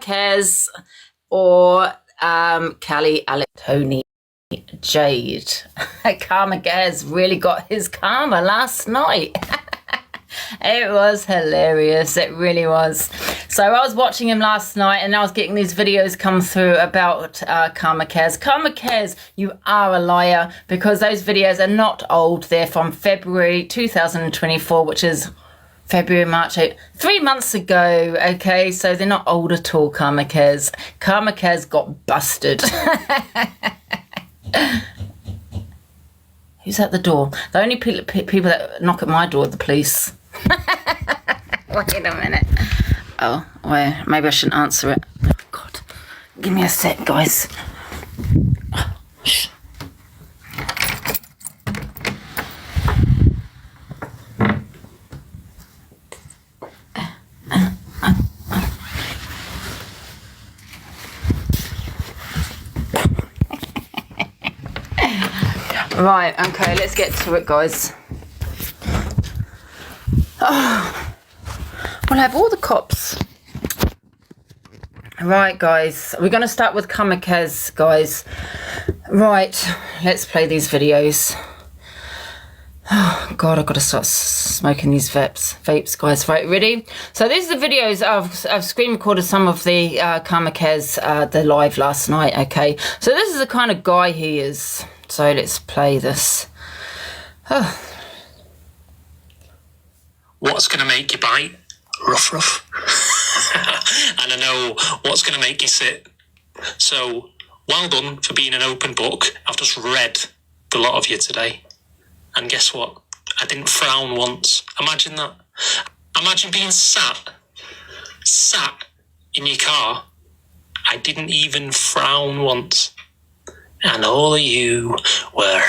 Kas or Callie, Alex, Tony, Jade. Karma Kas really got his karma last night. It was hilarious. It really was. So I was watching him last night and I was getting these videos come through about Karma Kas. Karma Kas, you are a liar, because those videos are not old. They're from February 2024, which is February, March, 3 months ago. Okay, so they're not old at all, Karma Kas. Karma Kas got busted. Who's at the door? The only people that knock at my door are the police. Wait a minute. Oh, well, maybe I shouldn't answer it. Oh, God. Give me a sec, guys. Oh, shh. Right, okay, let's get to it, guys. Oh, we'll have all the cops. Right, guys, we're going to start with Karma Kas, guys. Right, let's play these videos. Oh, God, I've got to start smoking these vapes, guys. Right, ready? So these are the videos I've screen recorded some of the Karma Kas, the live last night, okay? So this is the kind of guy he is. So let's play this. Oh. What's going to make you bite? Ruff, ruff. And I know what's going to make you sit. So, well done for being an open book. I've just read the lot of you today. And guess what? I didn't frown once. Imagine that. Imagine being sat in your car. I didn't even frown once. And all of you were...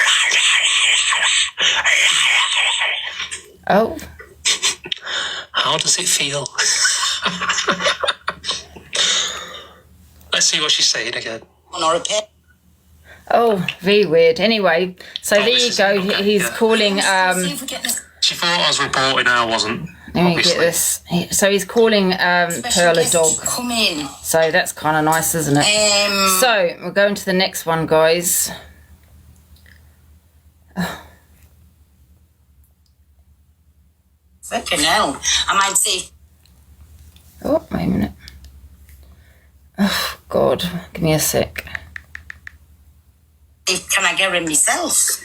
Oh. How does it feel? Let's see what she's saying again. Oh, very weird. Anyway, so there you go. Okay, he's calling... She thought I was reporting, I wasn't. Let me get this. So he's calling Pearl a dog. Come in. So that's kind of nice, isn't it? So we'll go into the next one, guys. Flipping hell. I might say... Oh, wait a minute. Oh, God. Give me a sec. Can I get in myself?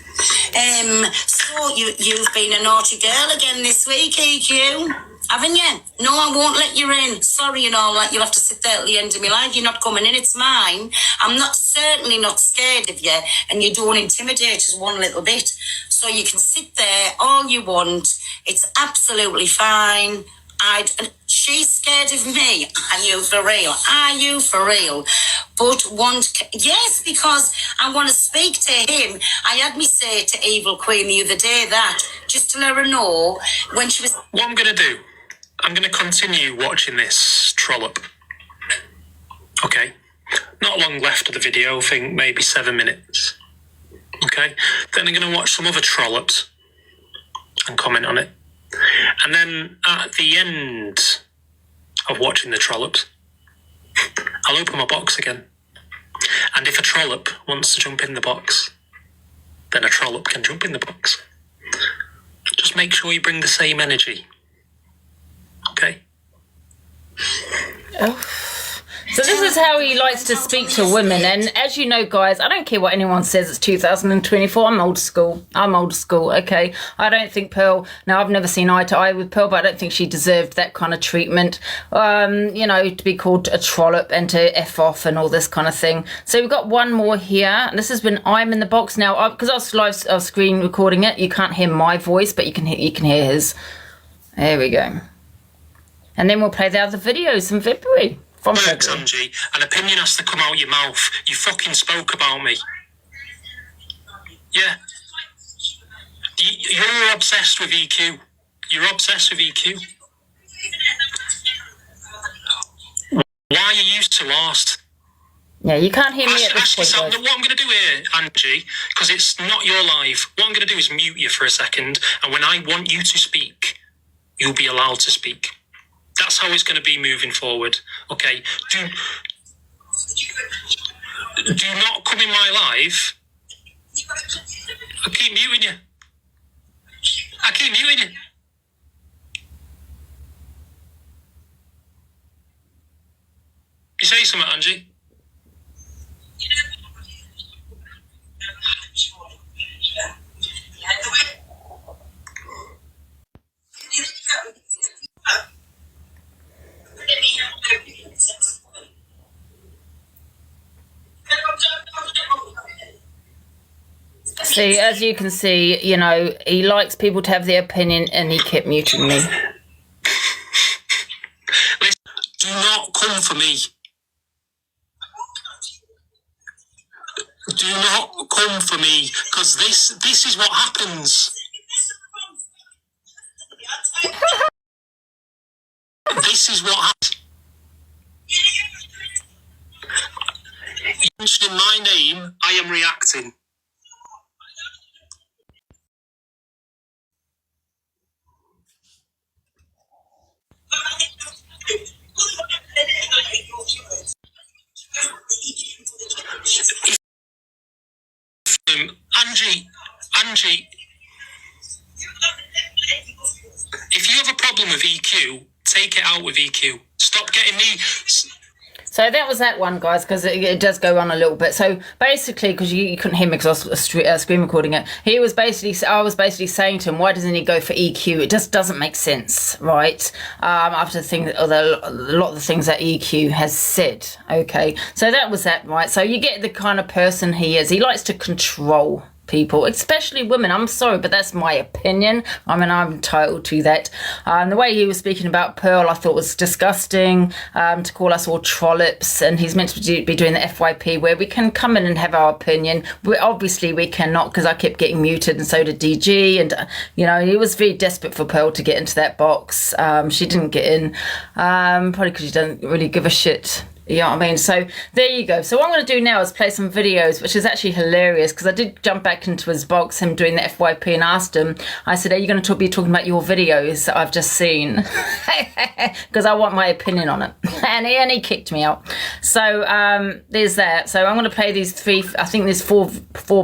So you've been a naughty girl again this week, EQ, haven't you? No, I won't let you in. Sorry and all that. You'll have to sit there at the end of my life. You're not coming in. It's mine. I'm certainly not scared of you, and you don't intimidate us one little bit. So you can sit there all you want. It's absolutely fine. She's scared of me. Are you for real? Are you for real? But yes, because I want to speak to him. I had me say to Evil Queen the other day that, just to let her know when she was... What I'm going to do, I'm going to continue watching this trollop. Okay? Not long left of the video, I think maybe 7 minutes. Okay? Then I'm going to watch some other trollops and comment on it. And then at the end of watching the trollops, I'll open my box again. And if a trollop wants to jump in the box, then a trollop can jump in the box. Just make sure you bring the same energy. Okay? Oh. So this is how he likes to speak to women. And as you know, guys, I don't care what anyone says. It's 2024. I'm old school. Okay? I don't think Pearl... Now, I've never seen eye to eye with Pearl, but I don't think she deserved that kind of treatment. You know, to be called a trollop and to F off and all this kind of thing. So we've got one more here. And this has been I'm in the box. Now, because I was live screen recording it, you can't hear my voice, but you can hear his. There we go. And then we'll play the other videos in February. Thanks, Angie. An opinion has to come out your mouth. You fucking spoke about me. Yeah. You're obsessed with EQ. You're obsessed with EQ. Why are you so lost? Yeah, you can't hear me at this point, What I'm going to do here, Angie, because it's not your live, what I'm going to do is mute you for a second, and when I want you to speak, you'll be allowed to speak. That's how it's going to be moving forward. Okay. Do not come in my live. I keep muting you. You say something, Angie? See, as you can see, you know, he likes people to have their opinion and he kept muting me. Listen, do not come for me. Do not come for me, because this is what happens. This is what happens. You mentioned my name, I am reacting. Angie, if you have a problem with EQ, take it out with EQ. Stop getting me. So that was that one, guys, because it does go on a little bit. So basically, because you couldn't hear me because I was screen recording it, I was basically saying to him, why doesn't he go for EQ? It just doesn't make sense, right? After a lot of the things that EQ has said. Okay, so that was that, right? So you get the kind of person he is. He likes to control people, especially women. I'm sorry, but that's my opinion. I mean, I'm entitled to that. The way he was speaking about Pearl, I thought was disgusting, to call us all trollops, and he's meant to be doing the FYP where we can come in and have our opinion. Obviously we cannot, because I kept getting muted, and so did DG, and you know, he was very desperate for Pearl to get into that box. She didn't get in, probably because she doesn't really give a shit. You know what I mean? So there you go. So what I'm going to do now is play some videos, which is actually hilarious, because I did jump back into his box, him doing the FYP, and asked him, I said, are you going to be talking about your videos that I've just seen? Because I want my opinion on it. And he kicked me out. So there's that. So I'm going to play these I think there's four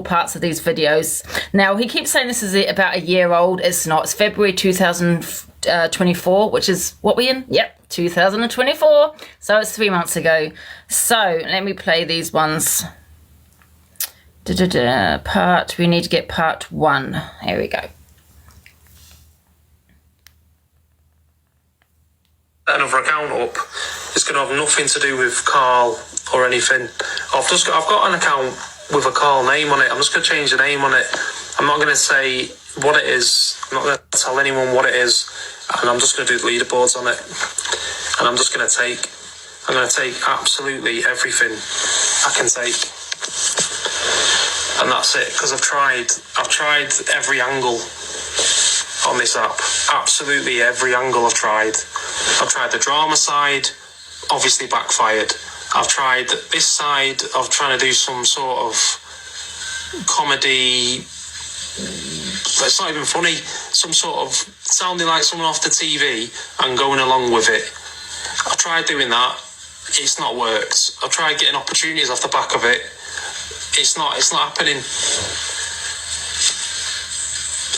parts of these videos. Now, he keeps saying this is about a year old. It's not. It's February 2024, which is what we in? Yep. 2024, so it's 3 months ago. So let me play these ones. We need to get part 1. Here we go. Another account up. It's going to have nothing to do with Carl or anything. I've got an account with a Carl name on it. I'm just going to change the name on it. I'm not going to say what it is. I'm not going to tell anyone what it is. And I'm just going to do the leaderboards on it. And I'm just going to take absolutely everything I can take. And that's it, because I've tried every angle on this app. Absolutely every angle I've tried. I've tried the drama side, obviously backfired. I've tried this side of trying to do some sort of comedy. It's not even funny. Some sort of sounding like someone off the TV and going along with it. I've tried doing that. It's not worked. I've tried getting opportunities off the back of it. It's not happening.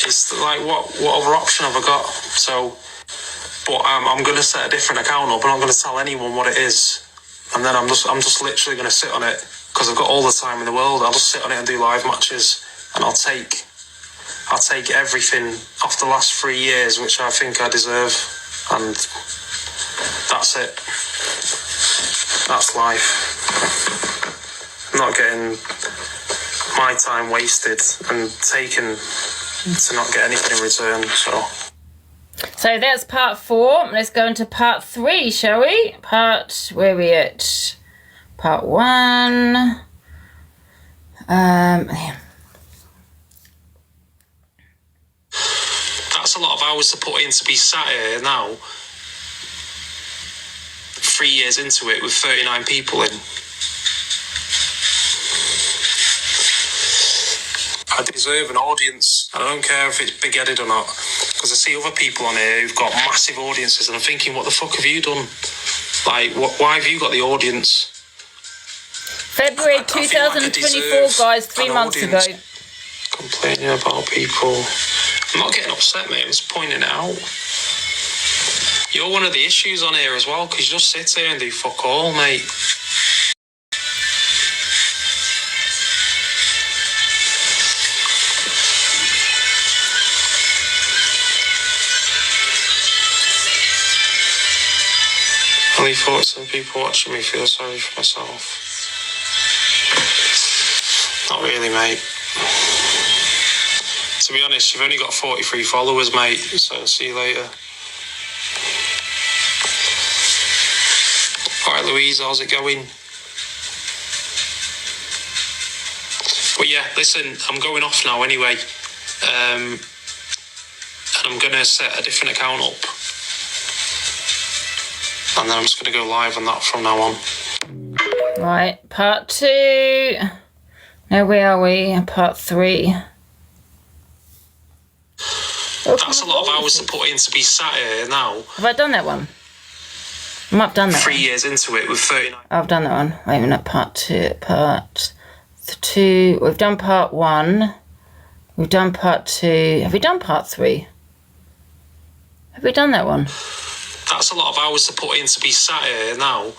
It's like, what other option have I got? So, but I'm going to set a different account up, and I'm going to tell anyone what it is. And then I'm just literally going to sit on it, because I've got all the time in the world. I'll just sit on it and do live matches, and I'll take everything off the last 3 years, which I think I deserve, and that's it. That's life. I'm not getting my time wasted and taken to not get anything in return. So that's part 4. Let's go into part 3, shall we? Where are we at? Part 1. That's a lot of hours to put in to be sat here now, 3 years into it, with 39 people in. I deserve an audience, and I don't care if it's big-headed or not. Because I see other people on here who've got massive audiences, and I'm thinking, what the fuck have you done? Like, why have you got the audience? February 2024, guys, 3 months ago. Complaining about people. I'm not getting upset, mate. I'm just pointing it out. You're one of the issues on here as well, because you just sit here and do fuck all, mate. Only thought some people watching me feel sorry for myself. Not really, mate. To be honest, you've only got 43 followers, mate, so see you later. Alright, Louise, how's it going? But yeah, listen, I'm going off now anyway. And I'm going to set a different account up. And then I'm just going to go live on that from now on. Right, part 2. Now, where are we? Part 3. That's a lot of hours to put in to be sat here now. Have I done that one? I might have done that 3 one. years into it with 39. I've done that one. Wait a minute, part 2. Part 2. We've done part 1. We've done part 2. Have we done part 3? Have we done that one? That's a lot of hours to put in to be sat here now.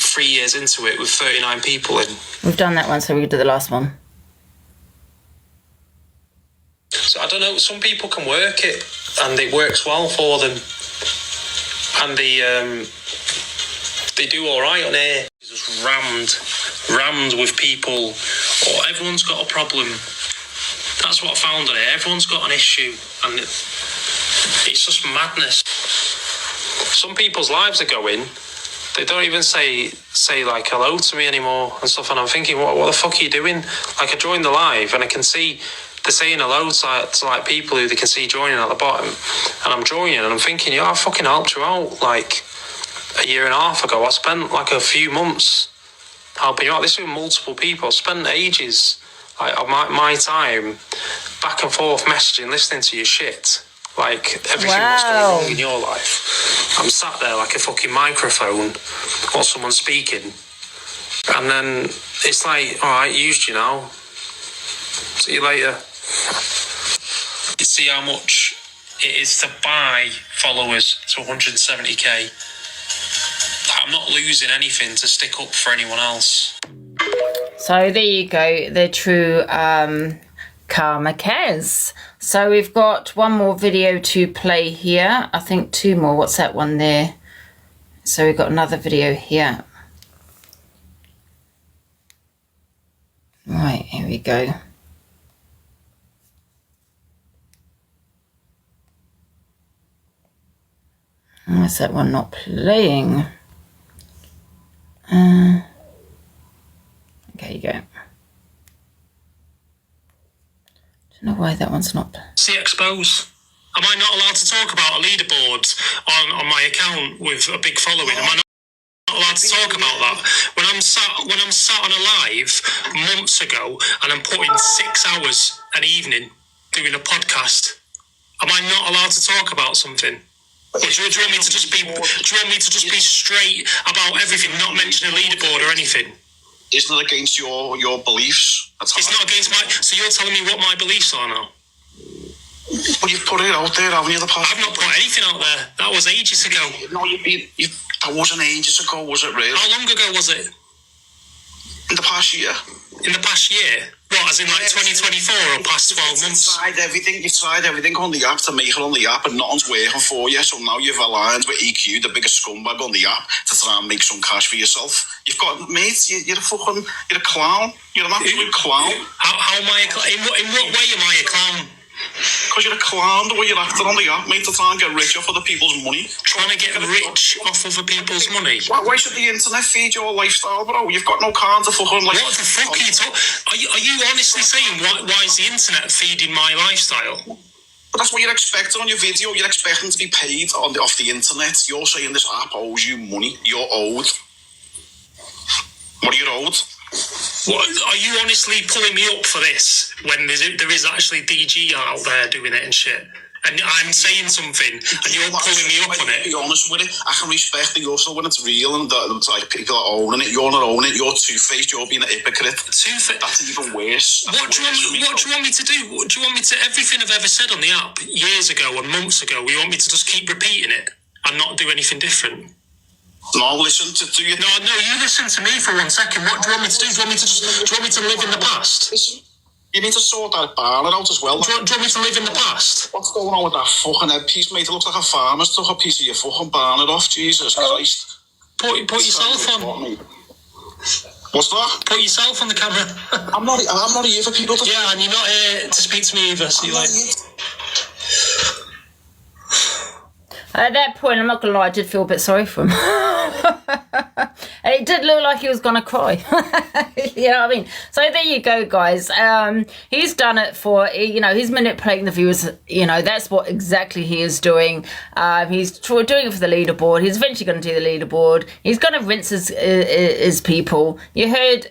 3 years into it with 39 people in. We've done that one, so we can do the last one. So I don't know, some people can work it and it works well for them. And they do alright on air. It's just rammed with people. Or everyone's got a problem. That's what I found on it. Everyone's got an issue. And it's just madness. Some people's lives are going. They don't even say like hello to me anymore and stuff. And I'm thinking, what the fuck are you doing? Like, I joined the live and I can see they're saying hello to like people who they can see joining at the bottom. And I'm joining and I'm thinking, yeah, I fucking helped you out like a year and a half ago. I spent like a few months helping you out. This is with multiple people. I spent ages like of my time back and forth messaging, listening to your shit. Like, everything that's going wrong in your life. I'm sat there like a fucking microphone while someone's speaking. And then it's like, alright, used you now. See you later. You see how much it is to buy followers to 170k. I'm not losing anything to stick up for anyone else. So there you go, the true Karma Kas. So we've got one more video to play here. I think 2 more. What's that one there? So we've got another video here. Right, here we go. Why is that one not playing? Okay, you go. I don't know why that one's not. See, expose. Am I not allowed to talk about a leaderboard on my account with a big following? Am I not allowed to talk about that? When I'm sat on a live months ago and I'm putting 6 hours an evening doing a podcast, am I not allowed to talk about something? Or do you want me to just be straight about everything, not mention a leaderboard or anything? Isn't it against your beliefs? It's not against my... So you're telling me what my beliefs are now? Well, you've put it out there, haven't you, the past? I've not put anything out there. That was ages ago. No, that wasn't ages ago, was it really? How long ago was it? In the past year. In the past year? What, as in like 2024 or past 12 months? You've tried everything on the app to make it on the app and nothing's working for you, so now you've aligned with EQ, the biggest scumbag on the app, to try and make some cash for yourself. You've got, mates, you're a clown. You're an absolute clown. How am I a clown? In what way am I a clown? Because you're a clown the way you're acting on the app, mate, to try and get rich off other people's money. Trying to get rich off other people's money? Why should the internet feed your lifestyle, bro? You've got no car to fucking... What the fuck are you talking... Are you honestly saying why is the internet feeding my lifestyle? But that's what you're expecting on your video. You're expecting to be paid off the internet. You're saying this app owes you money. You're owed. What are you owed? What, are you honestly pulling me up for this when there is actually DG out there doing it and shit? And I'm saying something, and you're pulling me up on it. To be honest with it, I can respect that also when it's real and it's like people are owning it. You're not owning it. You're two-faced. You're being a hypocrite. That's even worse. What do you want me to do? What do you want me to? Everything I've ever said on the app years ago and months ago, you want me to just keep repeating it and not do anything different? No, listen to you. No, you listen to me for 1 second. What do you want me to do? Do you want me to live in the past? Listen. You need to sort that banner out as well. Do you want me to live in the past? What's going on with that fucking headpiece, mate? It looks like a farmer's took a piece of your fucking banner off. Jesus Christ. Put yourself on. What's that? Put yourself on the camera. I'm not here for people to... Yeah, and you're not here to speak to me either, so you're like... At that point, I'm not going to lie, I did feel a bit sorry for him. It did look like he was going to cry. You know what I mean? So there you go, guys. He's done it for, you know, he's manipulating the viewers. You know, that's what exactly he is doing. He's doing it for the leaderboard. He's eventually going to do the leaderboard. He's going to rinse his people. You heard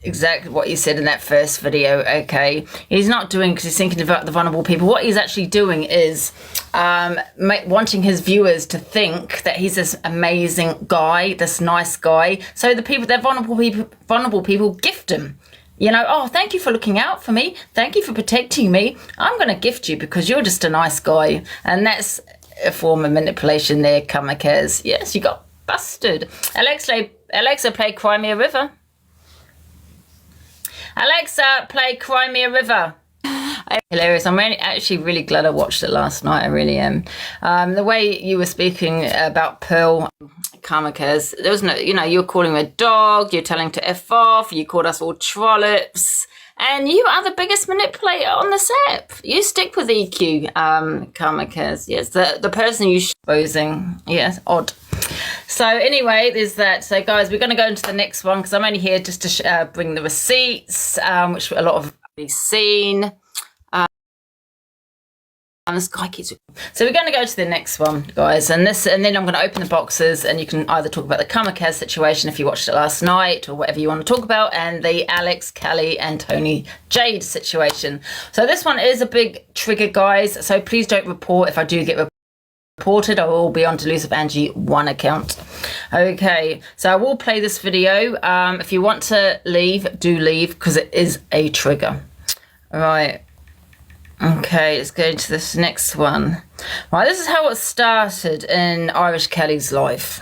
exactly what he said in that first video, okay? He's not doing because he's thinking about the vulnerable people. What he's actually doing is wanting his viewers to think that he's this amazing guy, this nice guy. So the people, that vulnerable people gift him. You know, oh, thank you for looking out for me. Thank you for protecting me. I'm going to gift you because you're just a nice guy. And that's a form of manipulation there, Karma Kas. Yes, you got busted. Alexa, play Cry Me a River. Alexa, play Cry Me a River. Hilarious. I'm actually really glad I watched it last night. I really am. The way you were speaking about Pearl, Karma Kas, there was no, you know, you were calling her a dog, you're telling to F off, you called us all trollops, and you are the biggest manipulator on this app. You stick with EQ, Karma Kas. Yes, the person you're exposing. Yes, odd. So anyway, there's that. So guys, we're going to go into the next one because I'm only here just to bring the receipts, which a lot of already seen. This guy keeps... So we're going to go to the next one, guys, and then I'm going to open the boxes, and you can either talk about the Karma Kas situation if you watched it last night, or whatever you want to talk about, and the Alex, Callie, and Tony Jade situation. So this one is a big trigger, guys. So please don't report if I do get reported. I will be on Delusive Angie 1 account. Okay, so I will play this video. If you want to leave, do leave, because it is a trigger. All right. Okay, let's go into this next one. Right, this is how it started in Irish Kelly's life.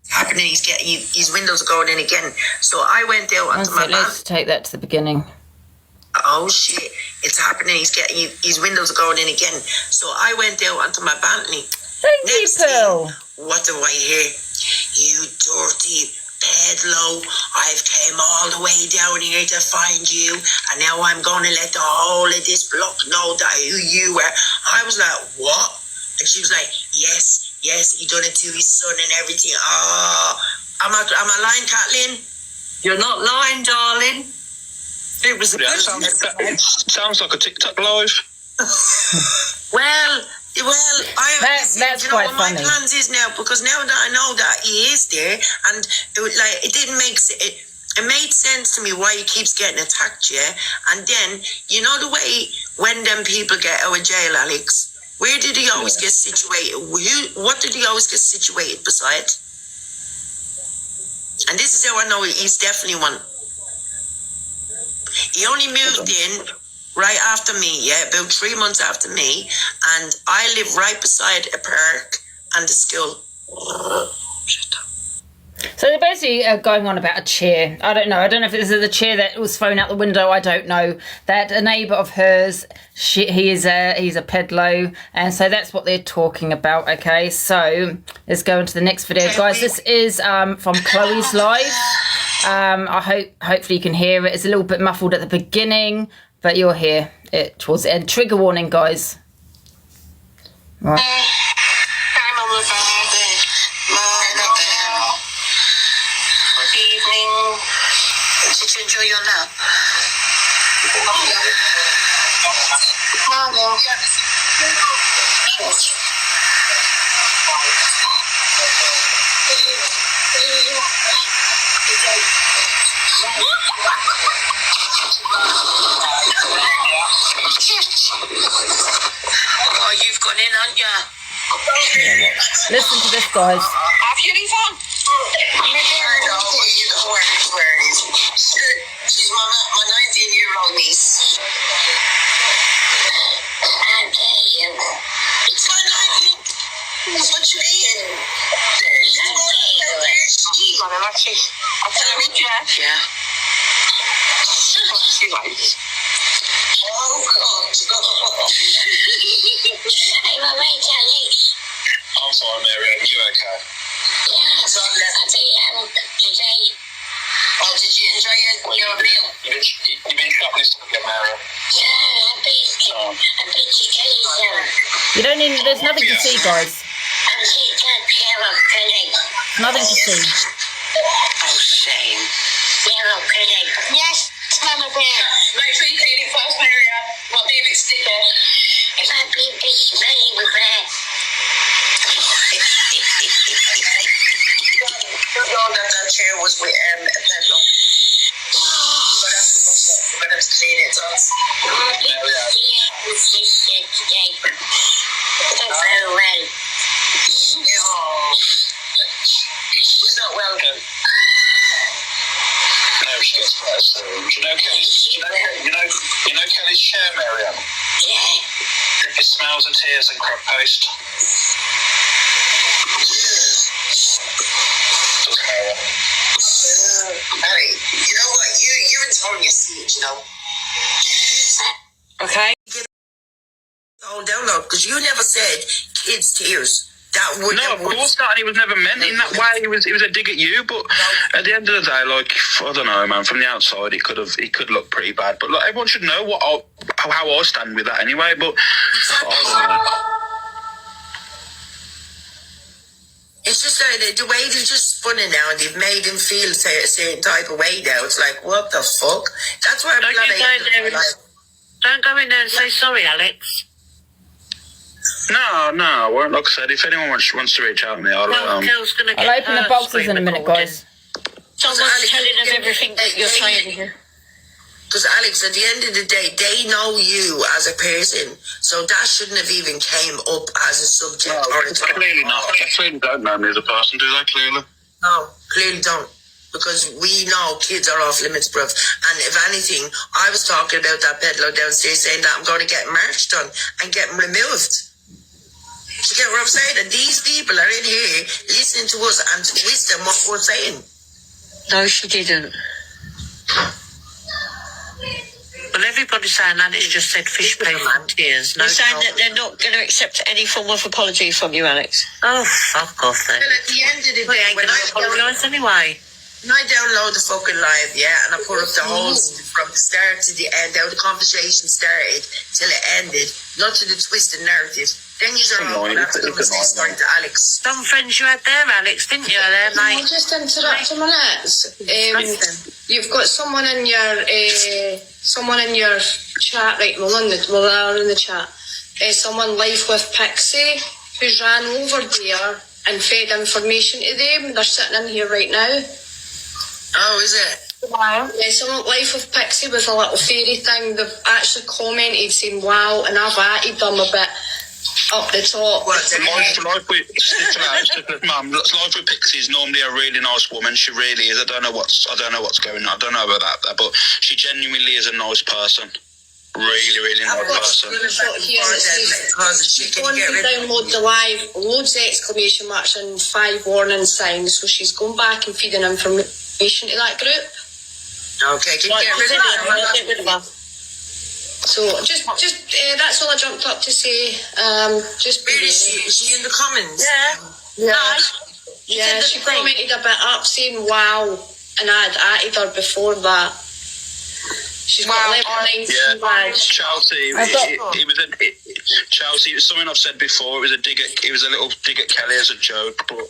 Happening, he's getting his windows are going in again. So I went out onto my Let's take that to the beginning. Oh shit, it's happening, he's getting his windows are going in again. So I went out onto my balcony. Thank you, Pearl. What do I hear? You dirty pedalo, I've came all the way down here to find you, and now I'm going to let the whole of this block know that who you were. I was like, what? And she was like, yes, he done it to his son and everything. Oh, am I lying, Kathleen? You're not lying, darling. It was sounds like a TikTok live. Well, that's quite funny. My plans is now, because now that I know that he is there, and it didn't make it made sense to me why he keeps getting attacked, yeah. And then you know the way when them people get out of jail, Alex, where did he always get situated? What did he always get situated beside? And this is how I know he's definitely one. He only moved in right after me, about 3 months after me, and I live right beside a park and a school. Shut up. So they're basically going on about a chair. I don't know if this is the chair that was thrown out the window. I don't know. That a neighbour of hers, he's a pedalo, and so that's what they're talking about. Okay, so let's go into the next video, guys. This is from Chloe's live. Hopefully you can hear it. It's a little bit muffled at the beginning, but you'll hear it towards the end. Trigger warning, guys. Right. Evening. Did you enjoy your nap? No. Oh, you've gone in, haven't you? Listen to this, guys. Have you, Yvonne? She's my 19-year-old niece. It's my 19. That's what you mean. Yeah. She likes. Oh, God. I'm alright, Alex. I'm fine, Mary. Are you okay? Yeah, so I tell you, today. Oh, did you enjoy your meal? You've been shoplifting again, Mary. Yeah, I bet you Kelly's You don't need. There's nothing to see, guys. I'm taking care of Kelly. Nothing to see. Oh, shame. Care of Kelly. Yes, Mama Bear. Make sure you clean it first, Maria. Might be a bit sticky. It might be a bit smelly with that. That chair was with Pedro. We're going to clean it up. Very well. Who's not well? No, she gets better soon. Do you know Kelly's chair, Miriam? Yeah. It smells of tears and crop paste. Doesn't Miriam? Harry, you know what? You're in Tonya Siege, you know. Okay. Oh, download, because you never said kids' tears. No, of course not. And it was never meant in that way. It was a dig at you. But at the end of the day, like, I don't know, man. From the outside, it could look pretty bad. But like, everyone should know how I stand with that anyway. But I don't know. It's just like the way they just spun it now, and they've made him feel a certain type of way now. It's like, what the fuck? That's why I'm Don't go in there and say sorry, Alex. No. Well, like I said, if anyone wants to reach out to me, I'll open the boxes in a minute, guys. Someone's telling them everything that you're saying here. Because Alex, at the end of the day, they know you as a person, so that shouldn't have even came up as a subject. Clearly not. They clearly don't know me as a person, do they? Clearly. No, clearly don't. Because we know kids are off limits, bruv. And if anything, I was talking about that peddler downstairs saying that I'm going to get marched on and get removed. Do you get what I'm saying? And these people are in here listening to us and twisting what we're saying. No, she didn't. Well, everybody's saying that it's just said fish paste and tears. They're saying that they're not going to accept any form of apology from you, Alex. Oh, fuck off then. Well, at the end of the Well, day, ain't going to apologise anyway. when I download the fucking live, yeah, and I put up the whole from the start to the end, how the conversation started till it ended, not to the twisted narrative. Then you are all sorry to Alex. Some friends you had there, Alex, didn't you? There, Can I mate. just interrupt a minute? You've got someone in your chat, right? They're in the chat. Someone live with Pixie who's ran over there and fed information to them. They're sitting in here right now. Oh, is it? Wow. Yeah, someone live with Pixie with a little fairy thing. They've actually commented saying wow, and I've added them a bit up the top. Life with Pixie is normally a really nice woman. She really is. I don't know what's going on. I don't know about that, but she genuinely is a nice person. Really nice person. When we download the live, loads of exclamation marks and 5 warning signs. So she's going back and feeding information to that group. Okay, can you get rid of her? So just that's all I jumped up to say. Just Where is she? Is she in the comments? Yeah, she commented a bit up saying wow, and I'd added her before that. She's got level 19 badge. Chelsea, Chelsea. It was something I've said before. It was a little dig at Kelly as a joke, but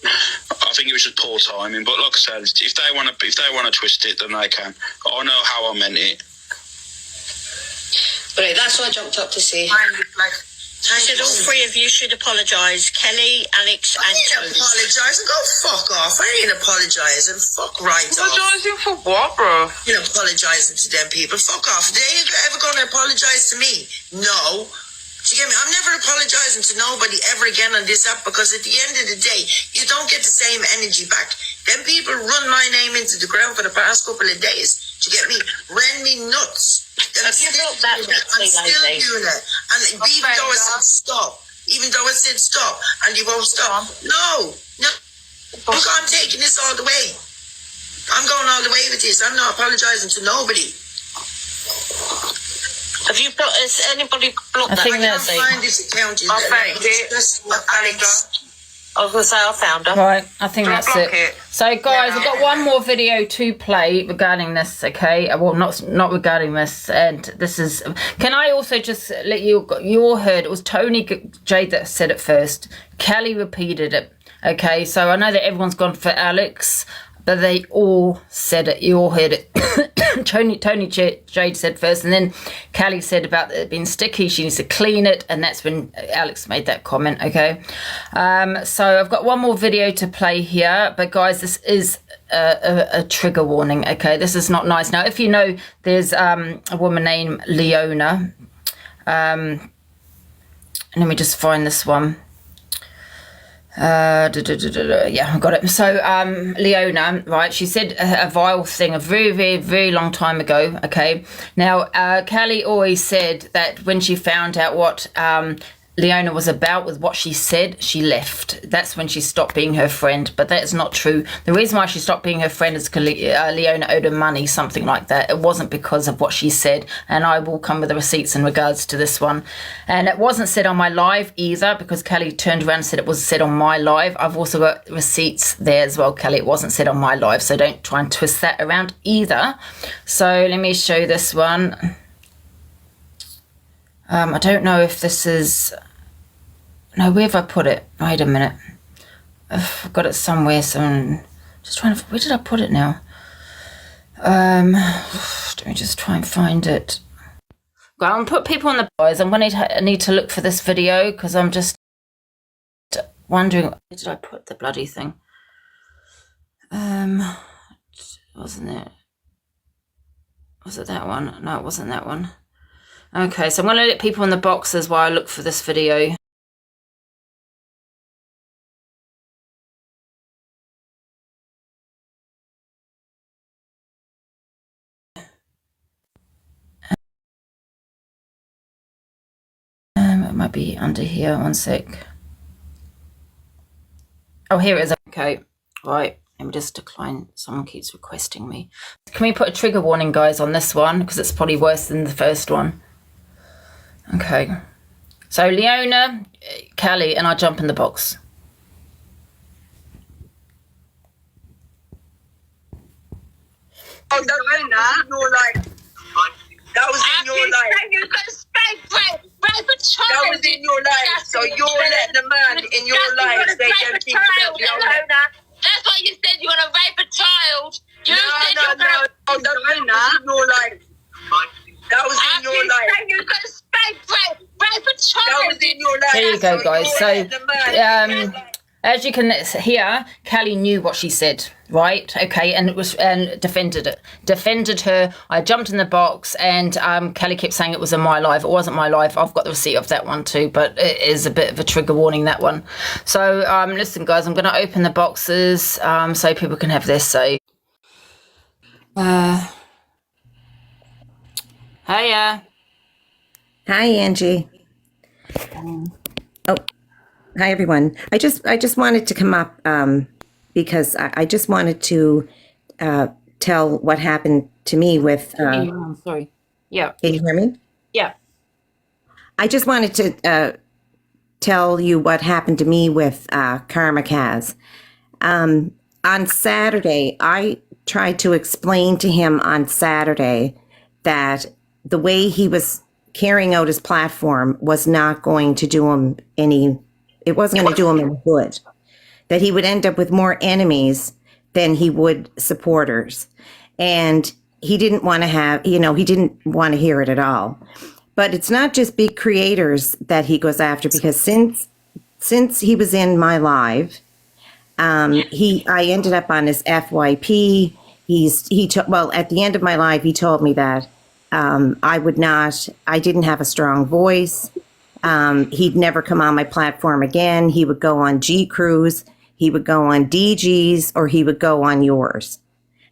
I think it was just poor timing. But like I said, if they want to twist it, then they can. I know how I meant it. Right, that's what I jumped up to say. I said all three of you should apologise. Kelly, Alex, and I ain't apologising. Go fuck off. I ain't apologising. Fuck right off. Apologising for what, bro? You know, apologising to them people. Fuck off. They ain't ever going to apologise to me. No. Do you get me? I'm never apologising to nobody ever again on this app, because at the end of the day, you don't get the same energy back. Them people run my name into the ground for the past couple of days. Do you get me? Ran me nuts. I'm still doing it. And even though I said stop, and you won't stop. No. I'm taking this all the way. I'm going all the way with this. I'm not apologising to nobody. Have you blocked? Has anybody blocked that? I can't find this account. I found it. Alex. I was going to say I found her. Right, I think that's it. So, guys, I've got one more video to play regarding this, okay? Well, not regarding this, and this is... Can I also just let you all heard, it was Tony J that said it first. Kelly repeated it, okay? So I know that everyone's gone for Alex, but they all said it. You all heard it. Tony Jade said first, and then Kelly said about it being sticky. She needs to clean it, and that's when Alex made that comment, okay? So I've got one more video to play here, but guys, this is a trigger warning, okay? This is not nice. Now, if you know, there's a woman named Leona. Let me just find this one. Yeah, I got it. So Leona, right, she said a vile thing a very, very, very long time ago, okay? Now, Kelly always said that when she found out what Leona was about with what she said, she left. That's when she stopped being her friend, but that is not true. The reason why she stopped being her friend is because Leona owed her money, something like that. It wasn't because of what she said, and I will come with the receipts in regards to this one. And it wasn't said on my live either, because Kelly turned around and said it was said on my live. I've also got receipts there as well, Kelly. It wasn't said on my live, so don't try and twist that around either. So let me show you this one. I don't know if this is... No, where have I put it? Wait a minute. I've got it somewhere, so I'm just trying to... Where did I put it now? Let me just try and find it. I'm going to put people on the boys. I'm going to need to look for this video, because I'm just wondering... Where did I put the bloody thing? Wasn't it? Was it that one? No, it wasn't that one. Okay, so I'm going to let people in the boxes while I look for this video. It might be under here. One sec. Oh, here it is. Okay, right. Let me just decline. Someone keeps requesting me. Can we put a trigger warning, guys, on this one? Because it's probably worse than the first one. Okay. So, Leona, Kelly, and I jump in the box. Oh, Leona, your life. That was in your life. That was in your life. So you're letting the man in your life say them things about Leona. That's what you said. You want to rape a child. You said you're going to... Oh, Leona, your life. That was in your life. You're going to spank rape a child. That was in your life. There you go, guys. So, as you can hear, Kelly knew what she said, right? Okay, and it was defended her. I jumped in the box, and Kelly kept saying it was in my live. It wasn't my live. I've got the receipt of that one too, but it is a bit of a trigger warning, that one. So listen, guys, I'm going to open the boxes so people can have their say. Hiya. Hi, Angie. Oh, hi, everyone. I just wanted to come up because I just wanted to tell what happened to me with... I'm sorry. Yeah. Can you hear me? Yeah. I just wanted to tell you what happened to me with Karma Kas. On Saturday, I tried to explain to him on Saturday that the way he was carrying out his platform was not going to do him any... It wasn't going to do him any good. That he would end up with more enemies than he would supporters. And he didn't want to have, he didn't want to hear it at all. But it's not just big creators that he goes after, because since he was in my live, I ended up on his FYP. Well, at the end of my live, he told me that I didn't have a strong voice. He'd never come on my platform again. He would go on G Cruise, he would go on DG's, or he would go on yours.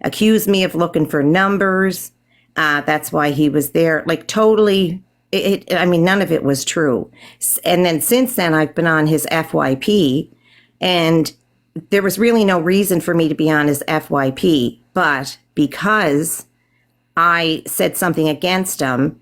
Accused me of looking for numbers. That's why he was there. Like, totally, none of it was true. And then since then, I've been on his FYP, and there was really no reason for me to be on his FYP. But because I said something against him,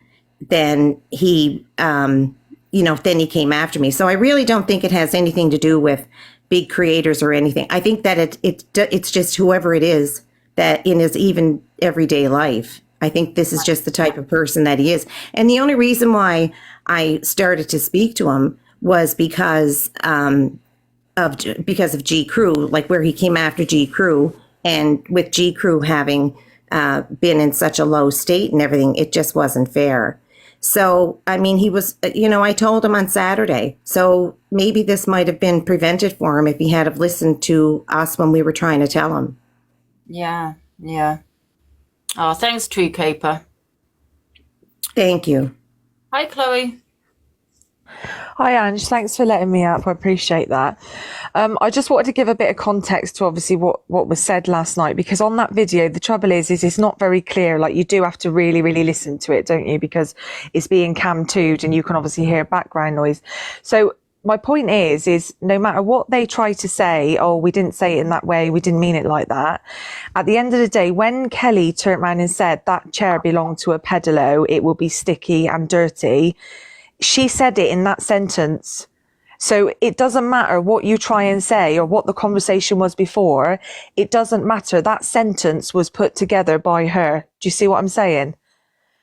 then he, then he came after me. So I really don't think it has anything to do with big creators or anything. I think that it's just whoever it is that in his even everyday life. I think this is just the type of person that he is. And the only reason why I started to speak to him was because of G Crew, like where he came after G Crew, and with G Crew having been in such a low state and everything, it just wasn't fair. So, he was, I told him on Saturday. So maybe this might have been prevented for him if he had have listened to us when we were trying to tell him. Yeah. Oh, thanks, True Caper. Thank you. Hi, Chloe. Hi, Ange. Thanks for letting me up. I appreciate that. I just wanted to give a bit of context to obviously what was said last night, because on that video, the trouble is it's not very clear. Like, you do have to really, really listen to it, don't you? Because it's being cam 2'd and you can obviously hear background noise. So my point is no matter what they try to say, oh, we didn't say it in that way, we didn't mean it like that. At the end of the day, when Kelly turned around and said that chair belonged to a pedalo, it will be sticky and dirty, she said it in that sentence. So it doesn't matter what you try and say or what the conversation was before. It doesn't matter. That sentence was put together by her. Do you see what I'm saying?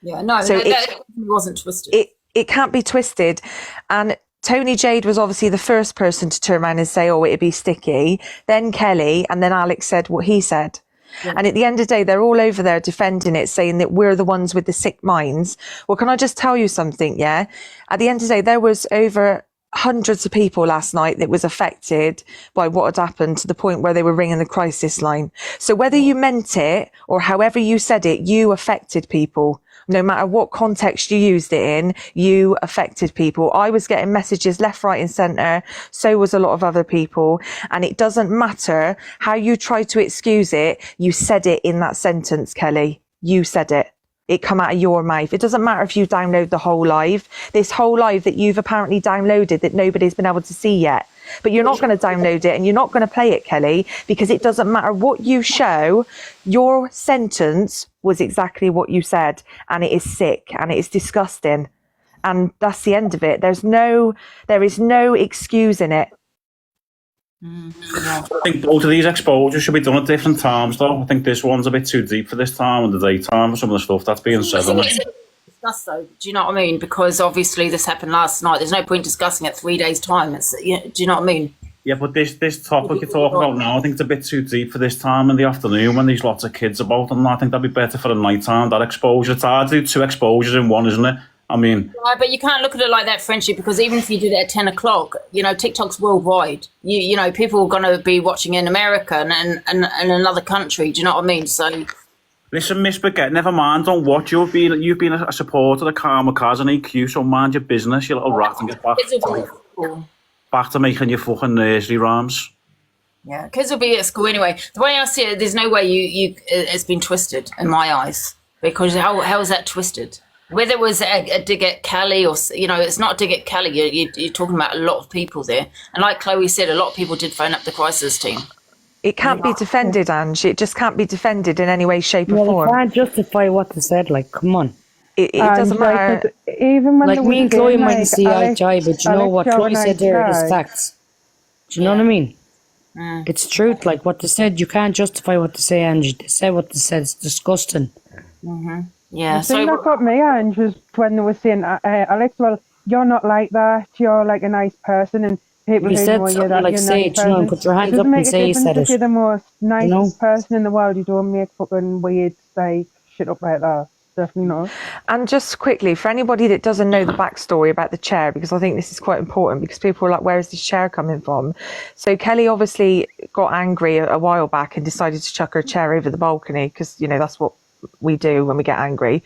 Yeah, no, so that wasn't twisted. It can't be twisted. And Tony Jade was obviously the first person to turn around and say, oh, it'd be sticky. Then Kelly, and then Alex said what he said. Yeah. And at the end of the day, they're all over there defending it, saying that we're the ones with the sick minds. Well, can I just tell you something? Yeah. At the end of the day, there was over hundreds of people last night that was affected by what had happened, to the point where they were ringing the crisis line. So whether you meant it or however you said it, you affected people. No matter what context you used it in, you affected people. I was getting messages left, right and centre. So was a lot of other people. And it doesn't matter how you try to excuse it. You said it in that sentence, Kelly. You said it. It come out of your mouth. It doesn't matter if you download the whole live. This whole live that you've apparently downloaded that nobody's been able to see yet. But you're not going to download it and you're not going to play it, Kelly, because it doesn't matter what you show. Your sentence was exactly what you said, and it is sick and it is disgusting. And that's the end of it. There is no excuse in it. I think both of these exposures should be done at different times, though. I think this one's a bit too deep for this time and the daytime for some of the stuff that's being said on it. Discuss, though, do you know what I mean? Because obviously this happened last night. There's no point discussing it 3 days' time. Do you know what I mean? Yeah, but this topic you're talking about now, I think it's a bit too deep for this time in the afternoon when there's lots of kids about, and I think that'd be better for the night time, that exposure. It's hard to do 2 exposures in one, isn't it? I mean... Right, but you can't look at it like that, Frenchie, because even if you did it at 10 o'clock, TikTok's worldwide. People are going to be watching in America and another country. Do you know what I mean? So... Listen, Miss Baguette, never mind, don't watch. You've been a supporter of Karma Kas and EQ, so mind your business, you little rat, and get back to making your fucking nursery rhymes. Yeah, kids will be at school anyway. The way I see it, there's no way it's been twisted in my eyes, because how is that twisted? Whether it was a dig at Kelly or, it's not a dig at Kelly. You're talking about a lot of people there. And like Chloe said, a lot of people did phone up the crisis team. It can't be defended, Angie. It just can't be defended in any way, shape or form. You can't justify what they said, come on. It doesn't matter. Even when me and Chloe might see eye to eye, but you know what Chloe said there is facts. Do you know what I mean? It's truth, what they said. You can't justify what they say, Angie. They said what they said. It's disgusting. Mm-hmm. Yeah. The thing that got me, Ange, was when they were saying, Alex, well, you're not like that. You're like a nice person, and people you said something like say it, put your hands up and say you said it. If you're the most nicest person in the world, you don't make fucking weird, shit up like that. definitely not. And just quickly, for anybody that doesn't know the backstory about the chair, because I think this is quite important, because people are like, where is this chair coming from? So Kelly obviously got angry a while back and decided to chuck her chair over the balcony, because, you know, that's what we do when we get angry.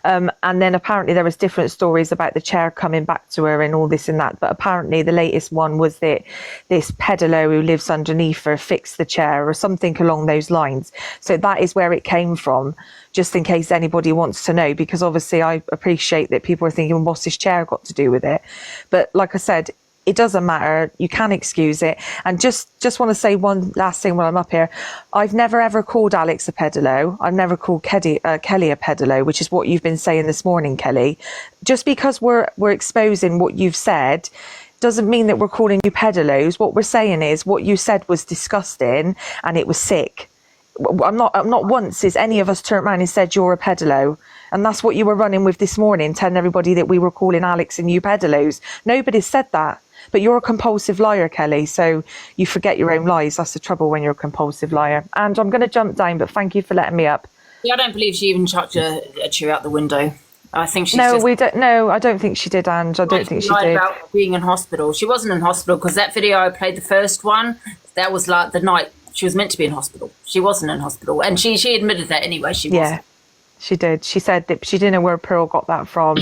And then apparently there was different stories about the chair coming back to her and all this and that. But apparently the latest one was that this peddler who lives underneath her fixed the chair or something along those lines. So that is where it came from, just in case anybody wants to know, because obviously I appreciate that people are thinking, what's this chair got to do with it? But like I said, it doesn't matter. You can excuse it. And just want to say one last thing while I'm up here. I've never ever called Alex a pedalo. I've never called Kelly a pedalo, which is what you've been saying this morning, Kelly. Just because we're exposing what you've said doesn't mean that we're calling you pedalos. What we're saying is what you said was disgusting and it was sick. I'm not once is any of us turned around and said you're a pedalo. And that's what you were running with this morning, telling everybody that we were calling Alex and you pedalos. Nobody said that. But you're a compulsive liar, Kelly, so you forget your own lies. That's the trouble when you're a compulsive liar. And I'm going to jump down, but thank you for letting me up. Yeah, I don't believe she even chucked a chair out the window. I think she's No, I don't think she did, Ange. I don't think she did. About being in hospital. She wasn't in hospital, because that video I played, the first one, that was like the night she was meant to be in hospital. She wasn't in hospital. And she admitted that anyway, she wasn't. She did. She said that she didn't know where Pearl got that from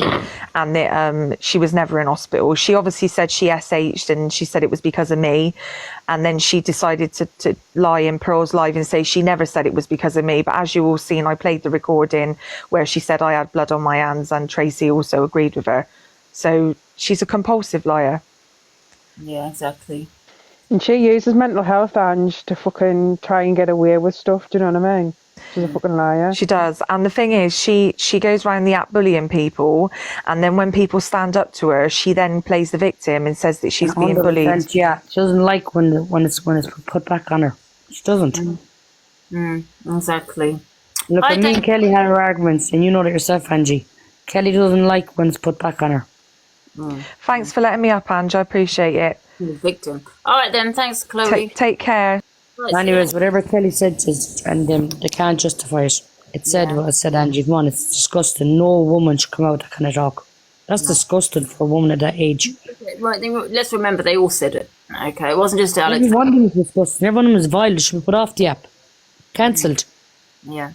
and that she was never in hospital. She obviously said she SH'd and she said it was because of me. And then she decided to lie in Pearl's live and say she never said it was because of me. But as you all seen, I played the recording where she said I had blood on my hands, and Tracy also agreed with her. So she's a compulsive liar. Yeah, exactly. And she uses mental health, Ange, to fucking try and get away with stuff. Do you know what I mean? She's a fucking liar. She does. And the thing is, she goes around the app bullying people, and then when people stand up to her, she then plays the victim and says that she's being bullied. Yeah, she doesn't like when it's put back on her. She doesn't. Exactly. Look, me and Kelly had our arguments, and you know that yourself, Angie. Kelly doesn't like when it's put back on her. Thanks for letting me up, Ange. I appreciate it. Victim. All right then. Thanks, Chloe. Take care. Anyways, whatever Kelly said, and they can't justify it. It said what it said, Angie. Come on, it's disgusting. No woman should come out that kind of talk. That's disgusting for a woman at that age. Right, let's remember they all said it. Okay, it wasn't just Alex. Every one of them was disgusting. Every one of them was vile. They should be put off the app. Cancelled. Yeah.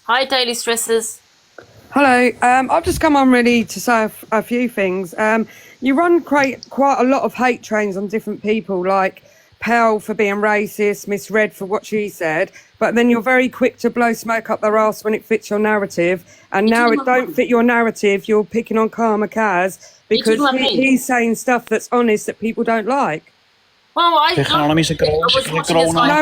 Hi, Daily Stressers. Hello. I've just come on really to say a few things. You run quite a lot of hate trains on different people, like Pell for being racist, Miss Red for what she said, but then you're very quick to blow smoke up their arse when it fits your narrative, and now it don't fit your narrative, you're picking on Karma Kas because he's saying stuff that's honest that people don't like. Well, No,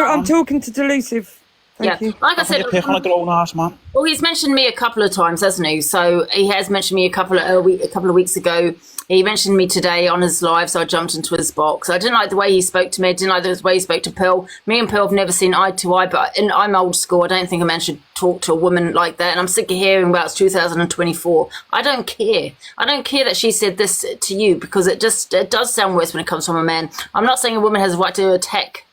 I'm talking to Delusive. Thank you. Like I said, well, he's mentioned me a couple of times, hasn't he? So he has mentioned me a couple of weeks ago. He mentioned me today on his live, so I jumped into his box. I didn't like the way he spoke to me. I didn't like the way he spoke to Pearl. Me and Pearl have never seen eye to eye, but I'm old school. I don't think a man should talk to a woman like that. And I'm sick of hearing about it's 2024. I don't care. I don't care that she said this to you, because it does sound worse when it comes from a man. I'm not saying a woman has a right to attack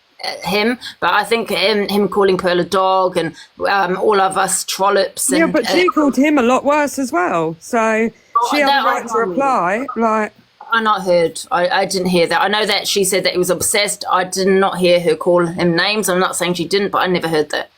him, but I think him calling Pearl a dog and all of us trollops. And, but she called him a lot worse as well. So she has a right to reply. Like, I not heard. I didn't hear that. I know that she said that he was obsessed. I did not hear her call him names. I'm not saying she didn't, but I never heard that.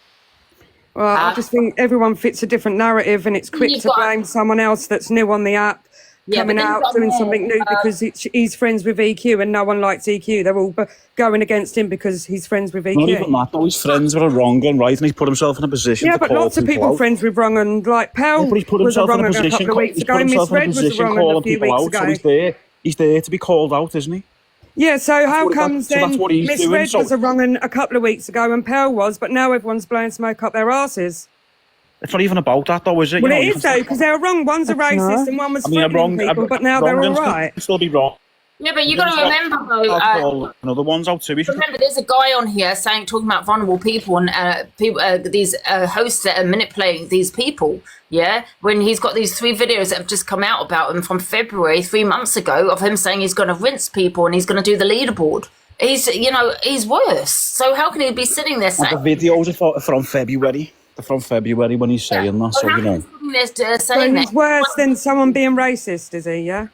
Well, I just think everyone fits a different narrative, and it's quick to blame someone else that's new on the app. Coming out, doing something new because he's friends with EQ and no one likes EQ. They're all going against him because he's friends with EQ. Not even that, though. He's friends with a wrong and right, and he's put himself in a position to call people out. Yeah, but lots of people friends with wrong and, like, Pell was a wrong a couple of weeks ago. Miss Red was a wrong a few weeks ago. So he's there to be called out, isn't he? Yeah, so how comes then Miss Red was a wrong a couple of weeks ago and Pell was, but now everyone's blowing smoke up their arses? It's not even about that, though, is it? Well, it is, though, because they were wrong. One's a racist and one was threatening people, but now they're all right. Still be wrong. Yeah, but you got to remember, though. Another one's out too. Remember, there's a guy on here talking about vulnerable people and these hosts that are manipulating these people. Yeah, when he's got these 3 videos that have just come out about him from February, 3 months ago, of him saying he's going to rinse people and he's going to do the leaderboard. He's worse. So how can he be sitting there saying the videos are from February? They're from February when he's saying that. So sitting there So saying he's that. worse than someone being racist, is he? Yeah.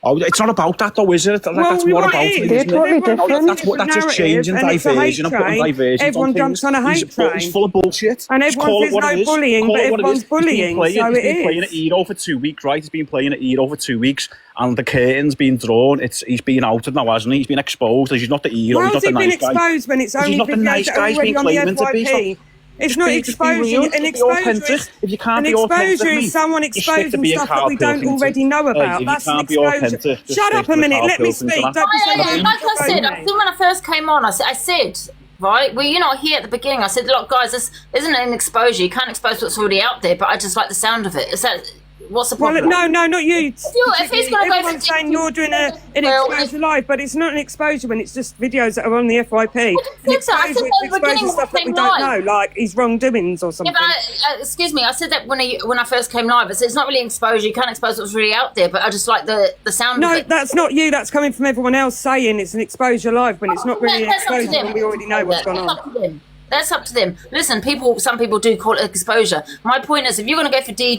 Oh, it's not about that though, is it? That's what about it, They're isn't totally it? different. That's just changing diversion and putting diversions Everyone on jumps things. on a hate train. He's full of bullshit. And Just everyone call it says what it no is. bullying, Call but it what it everyone's is. He's bullying, been so playing it at is. Edo for 2 weeks, right? He's been playing at Edo for 2 weeks, and the curtain's been drawn. He's been outed now, hasn't he? He's been exposed. He's not the hero. He's How's not the he been nice guy. exposed when it's only He's not the videos nice that guy are he's already been on the claiming to be. FYP? It's not exposure. An exposure If you can't be authentic, is someone just stick to exposing being stuff that Carl we don't Pilkington. already know Hey, about. if That's you an can't be exposure. authentic, just Shut stick up to a the minute. Carl Let me Pilkington. speak. Don't be saying Like I said, I think when I first came on, I said, right, well, you're not here at the beginning. I said, look, guys, this isn't an exposure. You can't expose what's already out there, but I just like the sound of it. Is that... What's the problem? Well, no, not you. If he's going to go Everyone's saying you're doing an exposure live, but it's not an exposure when it's just videos that are on the FYP. I said that at the beginning stuff that we when don't came live. know, like his wrongdoings or something. Yeah, but excuse me, I said that when I first came live. I said it's not really exposure. You can't expose what's really out there, but I just like the sound of No, it. that's not you. That's coming from everyone else saying it's an exposure live when it's not really an That's up to exposure them. when we already know what's gone That's on. up to them. That's up to them. Listen, some people do call it exposure. My point is, if you're going to go for DG,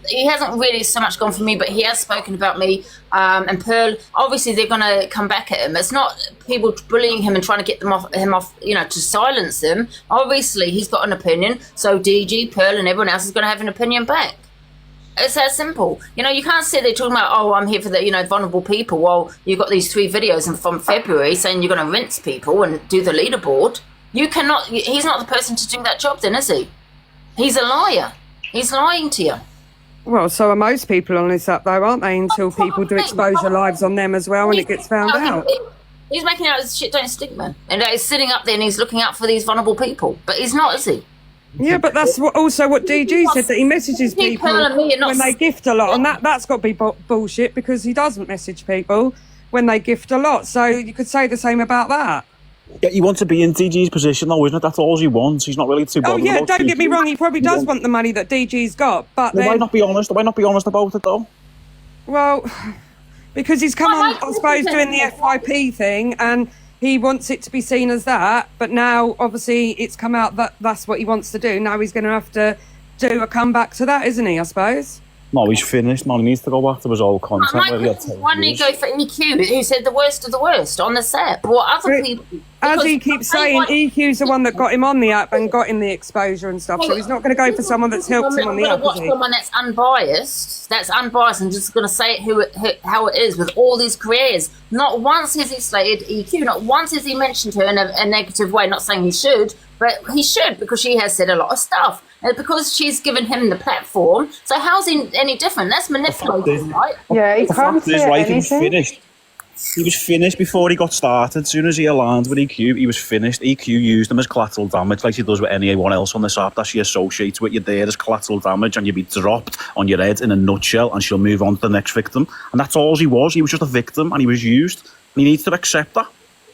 he hasn't really so much gone for me, but he has spoken about me and Pearl. Obviously, they're going to come back at him. It's not people bullying him and trying to get him off, to silence him. Obviously, he's got an opinion. So DG, Pearl, and everyone else is going to have an opinion back. It's that simple. You can't sit there talking about, oh, I'm here for the, vulnerable people. Well, you've got these 3 videos from February saying you're going to rinse people and do the leaderboard. You cannot, he's not the person to do that job then, is he? He's a liar. He's lying to you. Well, so are most people on this app, though, aren't they? Until people do exposure lives on them as well and it gets found out. He's making out his shit don't stick, man. And he's sitting up there and he's looking out for these vulnerable people. But he's not, is he? Yeah, but that's also what DG said, that he messages people when they gift a lot. And that's got to be bullshit because he doesn't message people when they gift a lot. So you could say the same about that. Yeah, he wants to be in DG's position though, isn't it? That's all he wants. He's not really too bothered. Oh yeah, about don't get me DG. wrong, he probably does want the money that DG's got, but Why not be honest? Why not be honest about it though? Well, because he's come on, I suppose, doing the FYP thing, and he wants it to be seen as that, but now obviously it's come out that that's what he wants to do. Now he's going to have to do a comeback to that, isn't he, I suppose? No, he's finished, man. He needs to go back to his old content. Why didn't he go for EQ? Who said the worst of the worst on the set? What other people? As he keeps saying, EQ's the one that got him on the app and got him the exposure and stuff, so he's not going to go for someone that's helped him on the app, Watch is he? someone that's unbiased and just going to say it how it is with all these careers. Not once has he slated EQ. Not once has he mentioned her in a negative way. Not saying he should, but he should because she has said a lot of stuff. And because she's given him the platform. So how's he any different? That's manipulating, right? Yeah, he can't say anything. He was finished. He was finished before he got started. As soon as he aligned with EQ, he was finished. EQ used him as collateral damage like she does with anyone else on this app that she associates with. You're there as collateral damage and you'll be dropped on your head in a nutshell and she'll move on to the next victim. And that's all he was. He was just a victim and he was used. And he needs to accept that.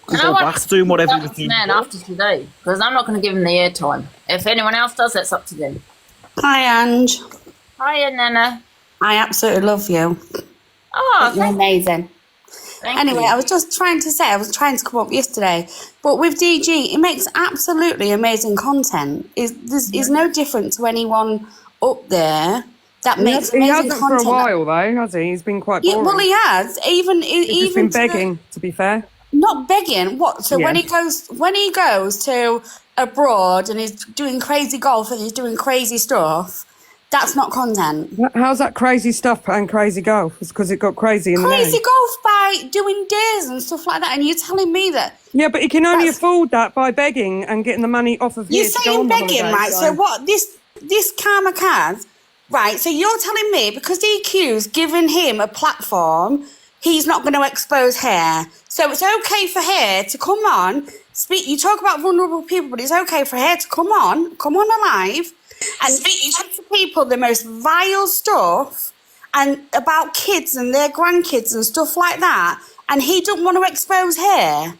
And go back to doing whatever he was doing. Man, after today, because I'm not going to give him the airtime. If anyone else does, that's up to them. Hi, Ange. Hiya, Nana. I absolutely love you. Oh, you're amazing. Anyway, you. I was just trying to say, I was trying to come up yesterday, but with DG, it makes absolutely amazing content. Is no different to anyone up there that makes amazing content. He hasn't for a while, though, has he? He's been quite boring. Yeah, well, he has. He's been begging, to be fair. Not begging. What? So Yeah. when he goes to abroad and he's doing crazy golf and he's doing crazy stuff, that's not content. How's that crazy stuff and crazy golf? It's because it got crazy in the name. Crazy golf by doing days and stuff like that, and you're telling me that. Yeah, but he can only afford that by begging and getting the money off of You're you to go saying on the begging, holiday, right? So what? This Karma Kas, right? So you're telling me because EQ's given him a platform, he's not going to expose her. So it's okay for her to come on, speak. You talk about vulnerable people, but it's okay for her to come on alive and speak to people the most vile stuff and about kids and their grandkids and stuff like that. And he doesn't want to expose her.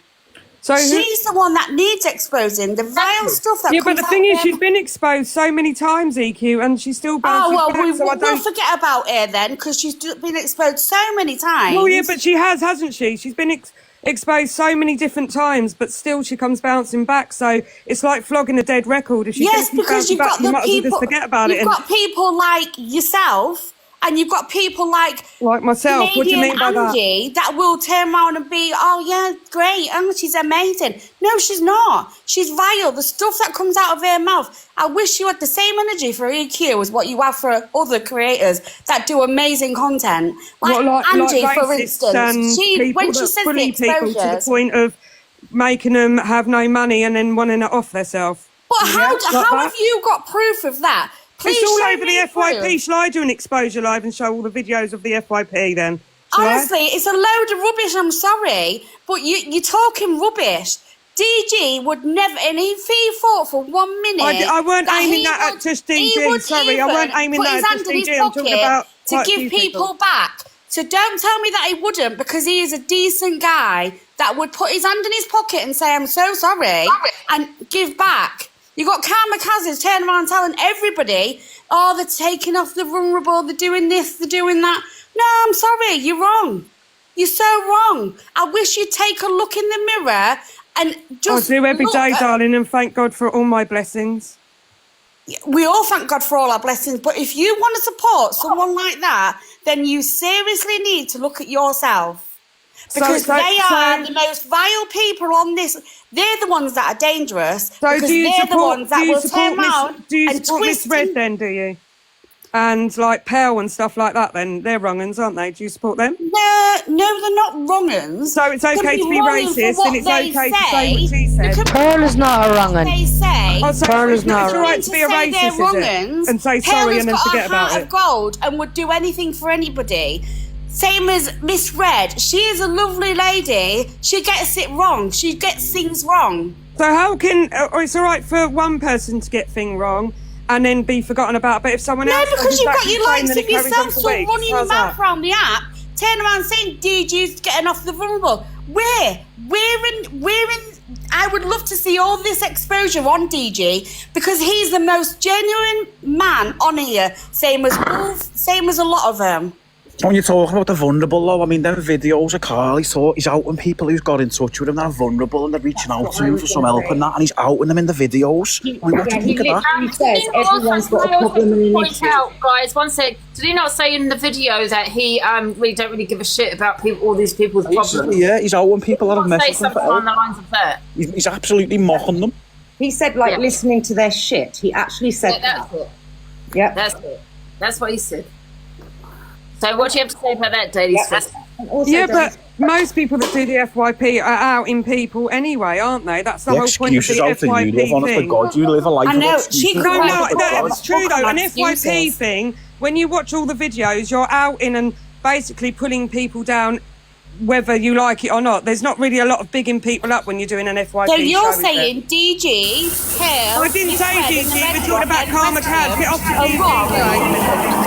So she's the one that needs exposing, the vile stuff that yeah, comes but the out thing of is, her. she's been exposed so many times, EQ, and she's still bounces Oh, well, back, so I we'll don't... forget about her then, because she's been exposed so many times. Well, yeah, but she has, hasn't she? She's been... exposed so many different times, but still she comes bouncing back. So it's like flogging a dead record. If she Yes, keeps because bouncing you've got back, you the might as well people. just forget about it. You've got people like yourself, and you've got people like myself. What do you mean by that? Angie that will turn around and be, oh yeah, great, and she's amazing. No, she's not. She's vile. The stuff that comes out of her mouth. I wish you had the same energy for EQ as what you have for other creators that do amazing content. Like Angie, for instance, when she says the people to the exposures. point of making them have no money and then wanting it off themselves. But how have you got proof of that? Please it's all show over me the FYP. proof. Shall I do an exposure live and show all the videos of the FYP then? Shall I? Honestly, it's a load of rubbish. I'm sorry, but you're talking rubbish. DG would never, and if he thought for 1 minute, I weren't aiming that at just DG. Sorry, I weren't aiming that at just DG. I'm talking about to give people back. So don't tell me that he wouldn't, because he is a decent guy that would put his hand in his pocket and say, I'm so sorry, and give back. You got Karma Kas turning around telling everybody, oh, they're taking off the vulnerable, they're doing this, they're doing that. No, I'm sorry, you're wrong. You're so wrong. I wish you'd take a look in the mirror and just I do every look day, at- darling, and thank God for all my blessings. We all thank God for all our blessings, but if you want to support someone like that, then you seriously need to look at yourself. Because they are the most vile people on this. They're the ones that are dangerous. So because do you they're support, the ones that will turn around do you and support Miss twist Red and- then, do you? And like Pell and stuff like that then? They're wrong-uns, aren't they? Do you support them? No, they're not wrong-uns. So it's okay to be racist and it's okay to say what she said. Pearl is not a wrong-un. They say, Oh, so Pearl is not it's all right to be a say they're racist, is wrong-uns. it? And say Pearl sorry has and then got forget a heart about of it. gold and would do anything for anybody. Same as Miss Red. She is a lovely lady. She gets it wrong. She gets things wrong. So how can... it's all right for one person to get thing wrong and then be forgotten about, but if someone No, else... because does you've got exactly your the same, likes then of it carries on yourself for still weeks. running your How's mouth that? around the app, turn around saying DG's getting off the vulnerable. Where? I would love to see all this exposure on DG because he's the most genuine man on here, same as Wolf, same as a lot of them. When you're talking about the vulnerable, though, I mean, them videos of Carl, he's outing people who's got in touch with him that are vulnerable and they're reaching out to him for some help and that, and he's outing them in the videos. I mean, what do you think of that? Says everyone's got a problem and an issue. Out, guys, one sec. Did he not say in the video that he really don't really give a shit about all these people's problems? Yeah, he's outing people that have Say messaged him something for along help. the lines of that. He's absolutely mocking them. He said, listening to their shit. He actually said that's it. Yeah. That's it. That's what he said. So what do you have to say about that, Daily Stress? Yeah, but most people that do the FYP are outing people anyway, aren't they? That's the The whole point of the excuses out there, you live, FYP honest to thing. God, you live a life I know, of excuses. It's true though. An FYP excuses. thing, when you watch all the videos, you're outing and basically pulling people down whether you like it or not. There's not really a lot of bigging people up when you're doing an FYP So you're show, is there? saying DG, Pearl, I didn't say DG, we're talking about Karma Kas. Get off the Oh, DG wrong. train.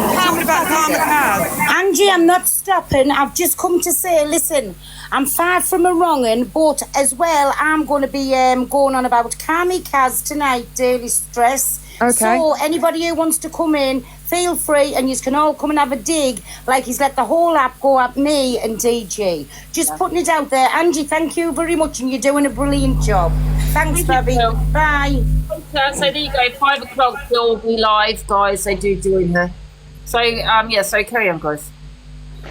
We're talking about Karma Kas. Angie, I'm not stopping. I've just come to say, listen, I'm far from a wrong-un, but as well, I'm going to be going on about Karma Kas tonight, Daily Stress. Okay. So anybody who wants to come in, feel free, and you can all come and have a dig, like he's let the whole app go at me and DG. Just putting it out there. Angie, thank you very much, and you're doing a brilliant job. Thanks, Bobby. Bye. So there you go. 5 o'clock, they'll be live, guys. They do join her. So so carry on, guys.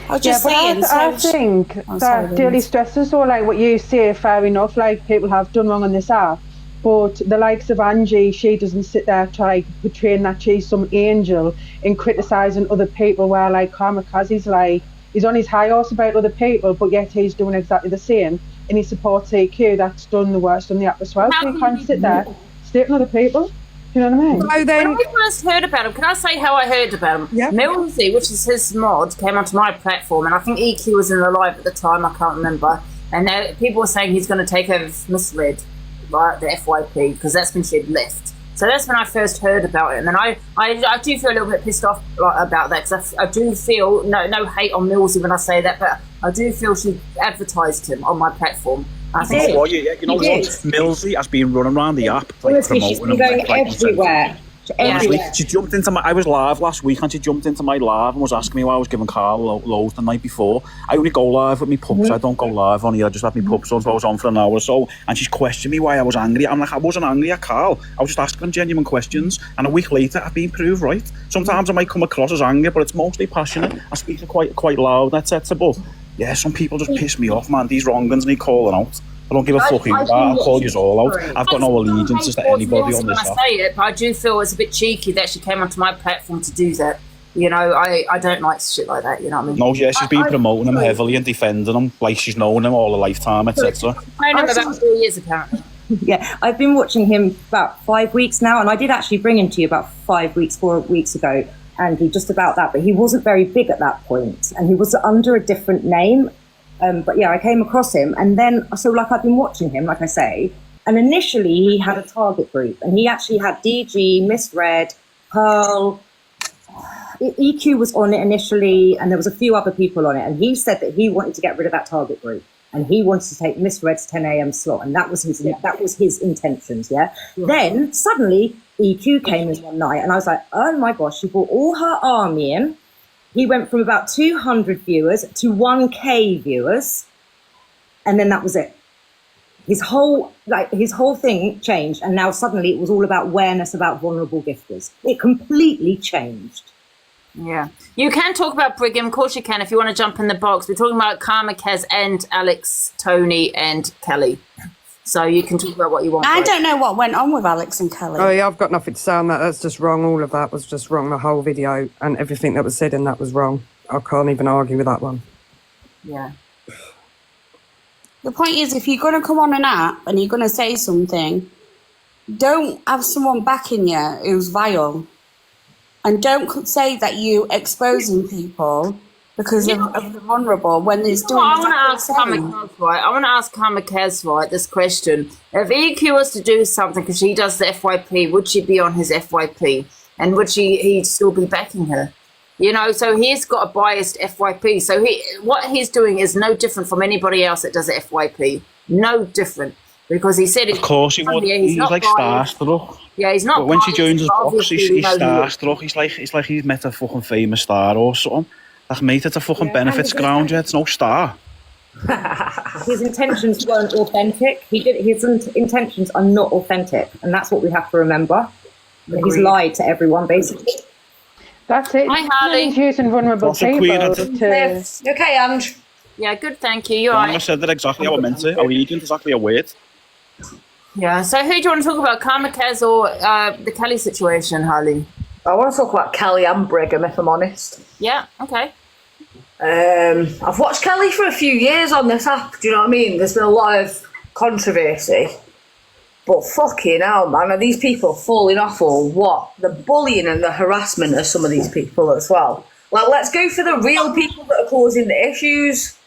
I was just saying. I think that Daily Stress is all like what you say, fair enough. Like people have done wrong on this app. But the likes of Angie, she doesn't sit there trying portraying that she's some angel and criticising other people, where like Karma Kas, he's on his high horse about other people, but yet he's doing exactly the same, and he supports AQ that's done the worst on the app as well. So you can't sit there stating other people. Do you know what I mean? So then, when I first heard about him, can I say how I heard about him? Yeah. Millsy, which is his mod, came onto my platform, and I think EQ was in the live at the time, I can't remember. And now people were saying he's going to take over Miss Red, right, the FYP, because that's when she had left. So that's when I first heard about him, and I do feel a little bit pissed off about that, because I do feel, no hate on Millsy when I say that, but I do feel she advertised him on my platform. I think You know what? Millsy has been running around the app, like Honestly, she's promoting been him. going everywhere. Honestly, she jumped into I was live last week and she jumped into my live and was asking me why I was giving Carl loads the night before. I only go live with me pups. I don't go live on here. I just have my pups on, so I was on for an hour or so. And she's questioned me why I was angry. I'm like, I wasn't angry at Carl. I was just asking him genuine questions. And a week later, I've been proved right. Sometimes I might come across as angry, but it's mostly passionate. I speak quite loud, etc. But yeah, some people just piss me off, man. These wrong-uns need calling out. I don't give a fuck who you are. I'll call you all out. I've got no allegiances to anybody on this app. I say it, but I do feel it's a bit cheeky that she came onto my platform to do that. You know, I don't like shit like that. You know what I mean? No, yeah, she's been promoting him heavily and defending him like she's known him all her lifetime, etc. I've known him about 4 years apparently. Yeah, I've been watching him about 5 weeks now, and I did actually bring him to you about 4 weeks ago, Angie, just about that. But he wasn't very big at that point, and he was under a different name. But yeah, I came across him, and then, so like I've been watching him, like I say, and initially he had a target group, and he actually had DG, Miss Red, Pearl, EQ was on it initially, and there was a few other people on it, and he said that he wanted to get rid of that target group, and he wanted to take Miss Red's 10 a.m. slot, and that was his intentions, yeah? Then, suddenly, EQ came in one night, and I was like, oh my gosh, she brought all her army in. He went from about 200 viewers to 1K viewers, and then that was it. His whole thing changed, and now suddenly it was all about awareness about vulnerable gifters. It completely changed. Yeah. You can talk about Brigham, of course you can, if you want to jump in the box. We're talking about Karma Kas and Alex, Tony and Kelly. So you can talk about what you want. I don't know what went on with Alex and Kelly. Oh yeah, I've got nothing to say on that. That's just wrong. All of that was just wrong. The whole video and everything that was said in that was wrong. I can't even argue with that one. Yeah. The point is, if you're going to come on an app and you're going to say something, don't have someone backing you who's vile. And don't say that you're exposing people because of the vulnerable when there's doing. I want to ask Karma Kas, right, this question. If EQ was to do something, because she does the FYP, would she be on his FYP? And would he'd still be backing her? You know, so he's got a biased FYP. So what he's doing is no different from anybody else that does the FYP. No different. Because he said... Of course he would. He's like starstruck. Yeah, he's not. But when she joins his box, he's starstruck. It's like he's met a fucking famous star or something. Like, mate, it's a fucking benefits ground, yeah. It's no star. His intentions weren't authentic. His intentions are not authentic, and that's what we have to remember. Agreed. He's lied to everyone, basically. That's it. Hi, Harley. He's using vulnerable people to... Okay, Ange. Yeah, good, thank you. You're right. I said that exactly how I meant it. How he didn't exactly a word. Yeah, so who do you want to talk about, Karma Kas or the Kelly situation, Harley? I want to talk about Kelly and Brigham, if I'm honest. Yeah, okay. I've watched Kelly for a few years on this app, do you know what I mean? There's been a lot of controversy. But fucking hell, man, are these people falling off or what? The bullying and the harassment of some of these people as well. Like, let's go for the real people that are causing the issues.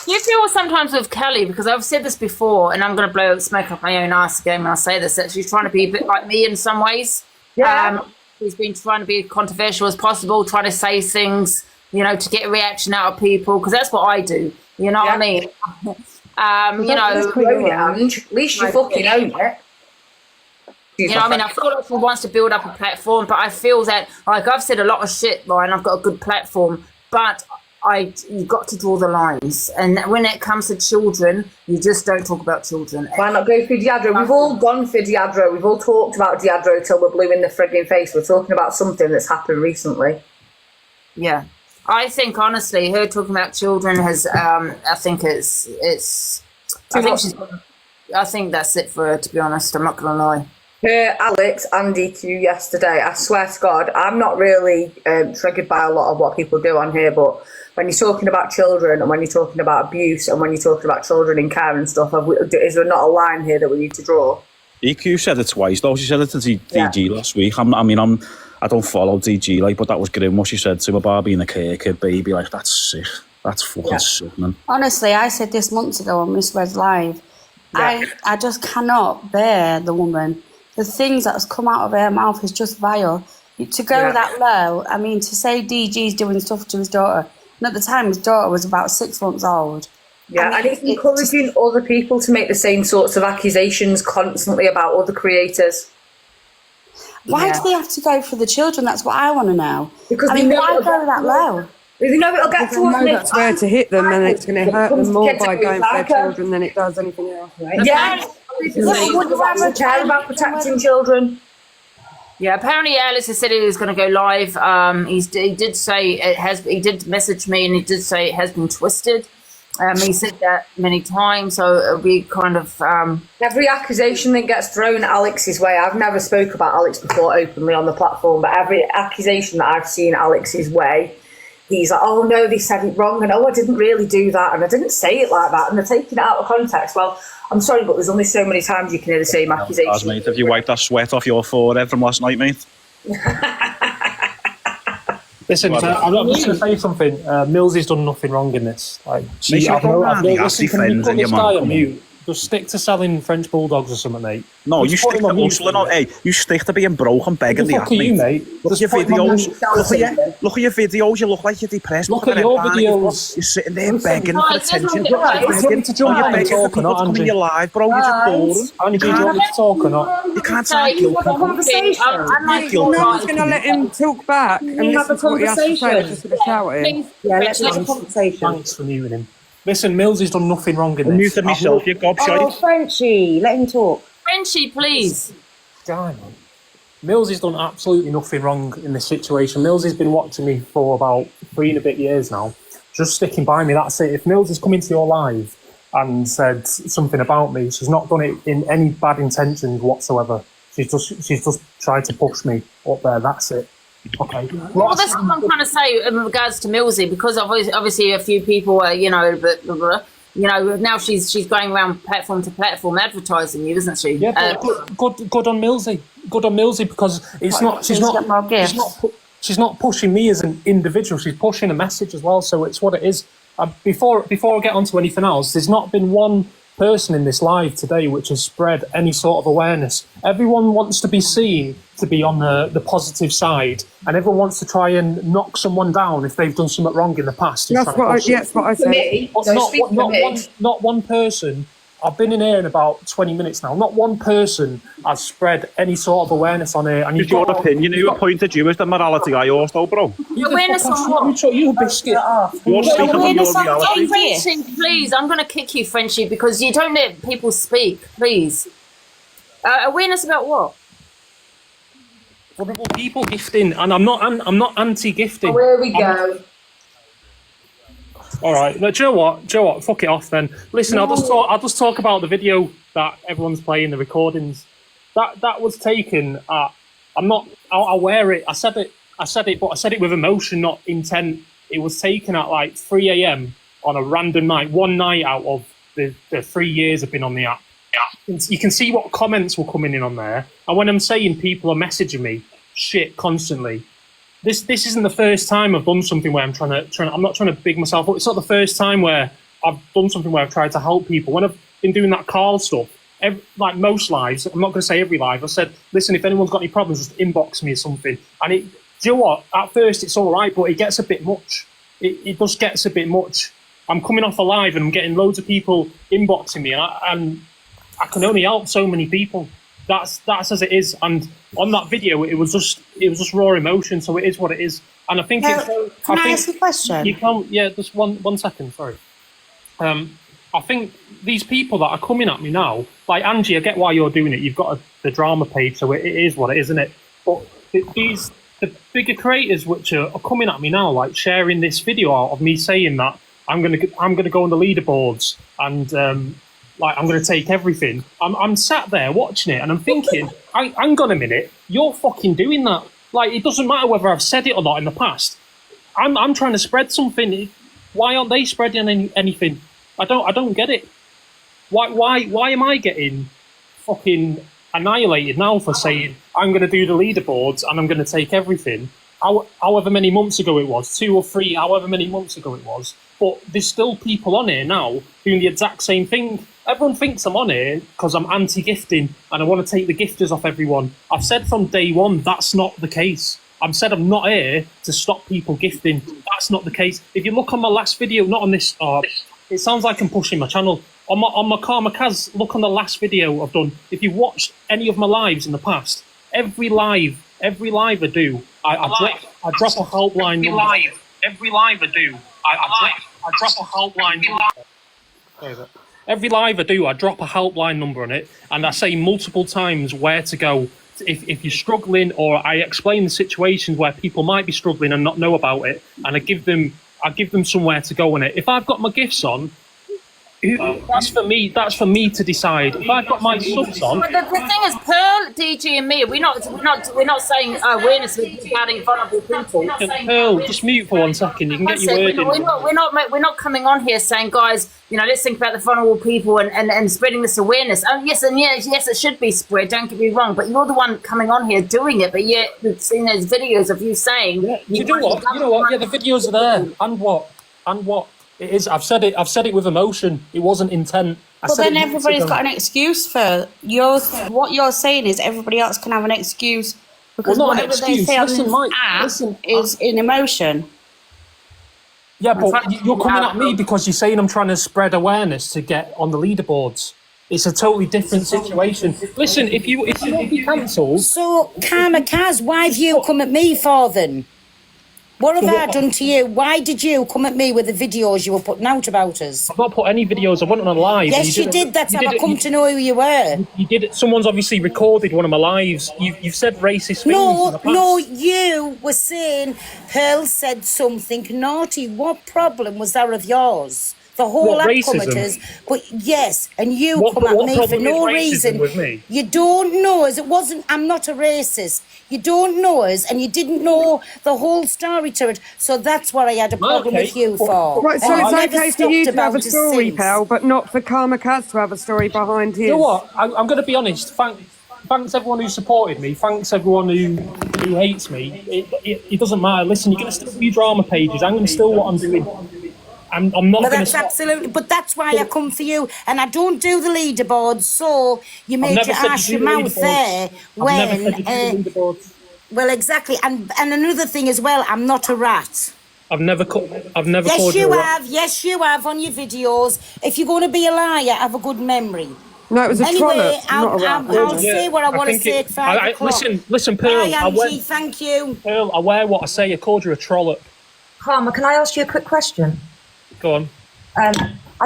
You feel sometimes with Kelly, because I've said this before, and I'm going to blow smoke up my own ass again when I say this, that she's trying to be a bit like me in some ways. Yeah. She's been trying to be as controversial as possible, trying to say things, you know, to get a reaction out of people, because that's what I do. You know what I mean? You know, at least you fucking own it. You know, I mean, I feel like she wants to build up a platform, but I feel that, like, I've said a lot of shit, Ryan, I've got a good platform, but you've got to draw the lines. And when it comes to children, you just don't talk about children. Why not go for Diadro? We've all gone for Diadro. We've all talked about Diadro till we're blue in the frigging face. We're talking about something that's happened recently. Yeah. I think, honestly, her talking about children has, I think I think that's it for her, to be honest. I'm not going to lie. Her, Alex, and DQ yesterday, I swear to God, I'm not really triggered by a lot of what people do on here, but when you're talking about children and when you're talking about abuse and when you're talking about children in care and stuff, is there not a line here that we need to draw? EQ said it twice, though. She said it to DG last week. I don't follow DG, like, but that was grim what she said to about being a care kid baby. Like, that's sick. That's fucking sick, man. Honestly, I said this months ago on Miss Red's Live. Yeah. I just cannot bear the woman. The things that's come out of her mouth is just vile. To go that low, I mean, to say DG's doing stuff to his daughter, and at the time his daughter was about 6 months old. Yeah, and it's encouraging other people to make the same sorts of accusations constantly about other creators. Why do they have to go for the children? That's what I want to know. Because I mean, why go that low? You know it'll get Because I know that's where to hit them, and it's going to hurt them more by going for their children than it does anything else. Right? Yeah, people care about protecting children. Yeah, apparently Alice has said he was going to go live. He did say it has. He did message me, and he did say it has been twisted. He said that many times, so it'll be kind of every accusation that gets thrown Alex's way. I've never spoke about Alex before openly on the platform, but every accusation that I've seen Alex's way, he's like, "Oh no, they said it wrong," and "Oh, I didn't really do that, and I didn't say it like that," and they're taking it out of context. Well, I'm sorry, but there's only so many times you can hear the same accusation. Mate, have you wiped that sweat off your forehead from last night, mate? Listen, I'm just going to say something. Millsy's done nothing wrong in this. Like, listen, can you put this guy on mute? Just stick to selling French bulldogs or something, mate. No, you stick to hustling on. Hey, you stick to being broke and begging the app, mate. Look at your videos. Look at your videos. You look like you're depressed. Look at your videos. You're sitting there begging for attention. You're begging for people to come in your live, bro. You're just boring. Angie, do you want me to talk or not? You can't say guilty. No one's going to let him talk back and listen to what he has to say. Just going to shout at him. Yeah, let's have a conversation. Thanks for muting him. Listen, Millsy's done nothing wrong in this. Muted myself, you gobshite. Oh, Frenchie, let him talk. Frenchie, please. Millsy's done absolutely nothing wrong in this situation. Millsy's been watching me for about 3 and a bit years now, just sticking by me. That's it. If Millsy's come into your live and said something about me, she's not done it in any bad intentions whatsoever. She's just tried to push me up there. That's it. Okay. Well, that's what I'm trying to say in regards to Millsy, because obviously a few people are, now she's going around platform to platform advertising you, isn't she? Yeah, good on Millsy. Good on Millsy, because she's not pushing me as an individual. She's pushing a message as well. So it's what it is. Before I get onto anything else, there's not been one person in this live today which has spread any sort of awareness. Everyone wants to be seen to be on the positive side, and everyone wants to try and knock someone down if they've done something wrong in the past. That's what I said. Not one person. I've been in here in about 20 minutes now. Not one person has spread any sort of awareness on here. And it's your opinion. Who appointed you as the morality guy also, bro? Awareness on what? You a biscuit. You're speaking from your reality. Frenchie, please, I'm going to kick you, Frenchie, because you don't let people speak, please. Awareness about what? Vulnerable people gifting, and I'm not anti-gifting. Oh, here we go. All right, do you know what? Fuck it off then. Listen, I'll just talk about the video that everyone's playing, the recordings. That was taken at. I'll wear it. I said it, but I said it with emotion, not intent. It was taken at like 3 a.m. on a random night, one night out of the 3 years I've been on the app. You can see what comments were coming in on there, and when I'm saying people are messaging me shit constantly. This isn't the first time I've done something where I'm not trying to big myself up. It's not the first time where I've done something where I've tried to help people. When I've been doing that Carl stuff, like most lives, I'm not going to say every live, I said, listen, if anyone's got any problems, just inbox me or something. And do you know what? At first it's all right, but it gets a bit much. It just gets a bit much. I'm coming off a live and I'm getting loads of people inboxing me, and I can only help so many people. That's as it is. And on that video, it was just raw emotion. So it is what it is. And I think Can I ask a question? You can. Yeah, just one second. Sorry. I think these people that are coming at me now, like Angie, I get why you're doing it. You've got the drama page, so it is what it is, isn't it? But the bigger creators which are coming at me now, like sharing this video out of me saying that I'm gonna go on the leaderboards and. Like, I'm going to take everything. I'm sat there watching it and I'm thinking, hang on a minute, you're fucking doing that. Like, it doesn't matter whether I've said it or not in the past. I'm trying to spread something. Why aren't they spreading anything? I don't get it. Why am I getting fucking annihilated now for saying I'm going to do the leaderboards and I'm going to take everything? However many months ago it was, 2 or 3, however many months ago it was. But there's still people on here now doing the exact same thing. Everyone thinks I'm on here because I'm anti-gifting and I want to take the gifters off everyone. I've said from day one that's not the case. I've said I'm not here to stop people gifting. That's not the case. If you look on my last video, not on this, it sounds like I'm pushing my channel. On my Karma Kas, look on the last video I've done. If you watched any of my lives in the past, every live I do, I drop a helpline number. Every live I do, I drop a helpline number. Every live I do, I drop a helpline number on it, and I say multiple times where to go. If you're struggling, or I explain the situations where people might be struggling and not know about it, and I give them somewhere to go on it. If I've got my gifts on, that's for me to decide. If I've got my subs on, But the thing is, Pearl, DG, and me, we're not saying awareness with regarding vulnerable people. Pearl, just mute for 1 second. You can get your word in. We're not coming on here saying, guys, let's think about the vulnerable people and spreading this awareness. Yes, it should be spread. Don't get me wrong, but you're the one coming on here doing it. But yet we've seen those videos of you saying, you know what? Yeah, the videos are there. And what? It is. I've said it with emotion. It wasn't intent. But then everybody's got an excuse for yours. What you're saying is everybody else can have an excuse because whatever they say on this app is in emotion. Yeah, but you're coming at me because you're saying I'm trying to spread awareness to get on the leaderboards. It's a totally different situation. Listen, if you be cancelled. So, Karma Kas, why have you come at me for then? What have I done to you? Why did you come at me with the videos you were putting out about us? I've not put any videos. I went on a live. Yes, you did. That's how I come to know who you were. You did it. Someone's obviously recorded one of my lives. You've said racist things in the past. No, you were saying Pearl said something naughty. What problem was there of yours? The whole app commenters, but yes, and you come at me for no reason. With me? You don't know us. I'm not a racist. You don't know us, and you didn't know the whole story to it. So that's what I had a problem with you for. Right, so it's okay for you to have a story, pal, but not for Karma Kas to have a story behind his. You know what? I'm going to be honest. Thanks everyone who supported me. Thanks everyone who hates me. It doesn't matter. Listen, you're going to still do drama pages. I'm going to still what I'm doing. I'm not going to stop. Absolutely, but that's why I come for you, and I don't do the leaderboards. So you made your ass your mouth there when. Well, exactly, and another thing as well. I'm not a rat. I've never called you a rat. Yes, you have on your videos. If you're going to be a liar, have a good memory. No, it was a anyway, trollop, I'll say what I want to say at 5 o'clock. Listen, Pearl. Bye, Angie, thank you. Pearl, I wear what I say. I called you a trollop. Karma, can I ask you a quick question? Go on. I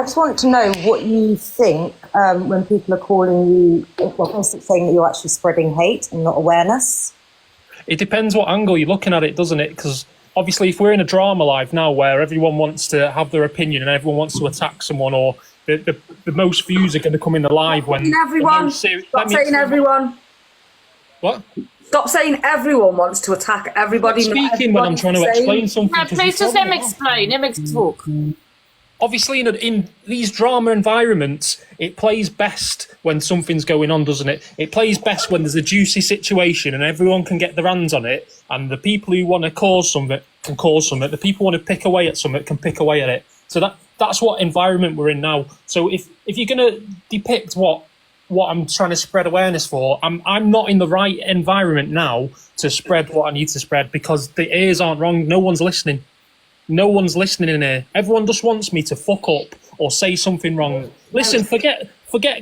just want to know what you think when people are calling you, basically saying that you're actually spreading hate and not awareness. It depends what angle you're looking at it, doesn't it? Because obviously, if we're in a drama live now where everyone wants to have their opinion and everyone wants to attack someone, or the most views are going to come in the live when everyone. Stop saying everyone. What? Stop saying everyone wants to attack everybody. I'm speaking when I'm trying to explain something. No, please just let me explain. Let me talk. Obviously, in these drama environments, it plays best when something's going on, doesn't it? It plays best when there's a juicy situation and everyone can get their hands on it, and the people who want to cause something can cause something. The people who want to pick away at something can pick away at it. So that's what environment we're in now. So if you're going to depict what I'm trying to spread awareness for, I'm not in the right environment now to spread what I need to spread, because the ears aren't wrong. No one's listening. No one's listening in here. Everyone just wants me to fuck up or say something wrong. Listen, forget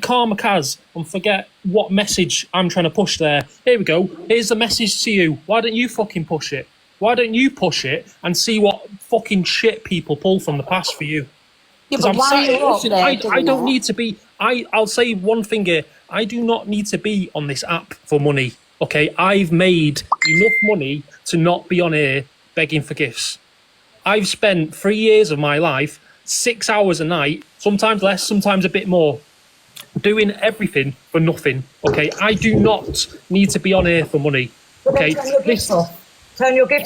Karma Kas and forget what message I'm trying to push there. Here we go. Here's the message to you. Why don't you fucking push it? Why don't you push it and see what fucking shit people pull from the past for you? Yeah, but I don't need to be. I'll say one thing here. I do not need to be on this app for money. Okay, I've made enough money to not be on here begging for gifts. I've spent 3 years of my life, 6 hours a night, sometimes less, sometimes a bit more, doing everything for nothing. Okay, I do not need to be on here for money. Okay, Turn your gifts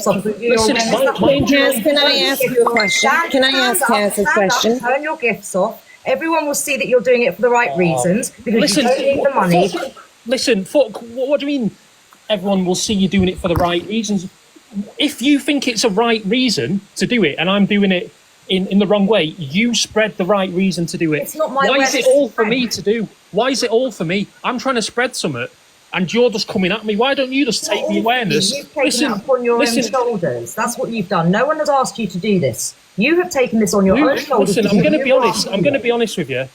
off. Listen, can I ask you a question? Can I ask Kaz a question? Turn your gifts off. Everyone will see that you're doing it for the right reasons, because you don't need the money. Listen, fuck, what do you mean everyone will see you doing it for the right reasons? If you think it's a right reason to do it and I'm doing it in the wrong way, you spread the right reason to do it. It's not my Why is it all for me to do? Why is it all for me? I'm trying to spread something and you're just coming at me. Why don't you just take the awareness? You've taken it upon your own shoulders. That's what you've done. No one has asked you to do this. You have taken this on your own shoulders. Listen, I'm going to be honest. I'm going to be honest with you.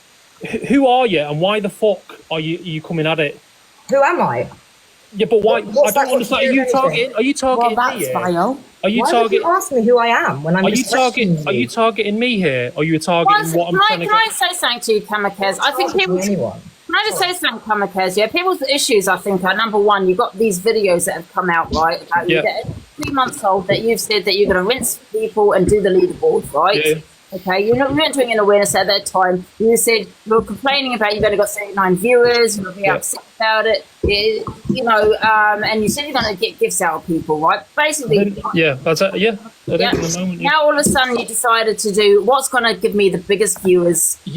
Who are you and why the fuck are you coming at it? Who am I? Yeah, but why? I don't understand. Are you targeting? Are you targeting Well, me that's here? vile. Are you Why would you ask me who I am when I'm Are you just questioning targeting? Are you targeting me here? Or are you targeting what I'm trying to Can I say something to you, Karma Kas? I think people. anyone. Can I just say something, Karma Kas? Yeah, people's issues, I think, are number one, you've got these videos that have come out, right? You get 3 months old that you've said that you're going to rinse people and do the leaderboard, right? Yeah. Okay, you're not doing an awareness at that time. You said you were complaining about you've only got 39 viewers, you're going to be upset about it, and you said you're going to get gifts out of people, right? Basically, that's it. Yeah. Now all of a sudden you decided to do what's going to give me the biggest viewers. No.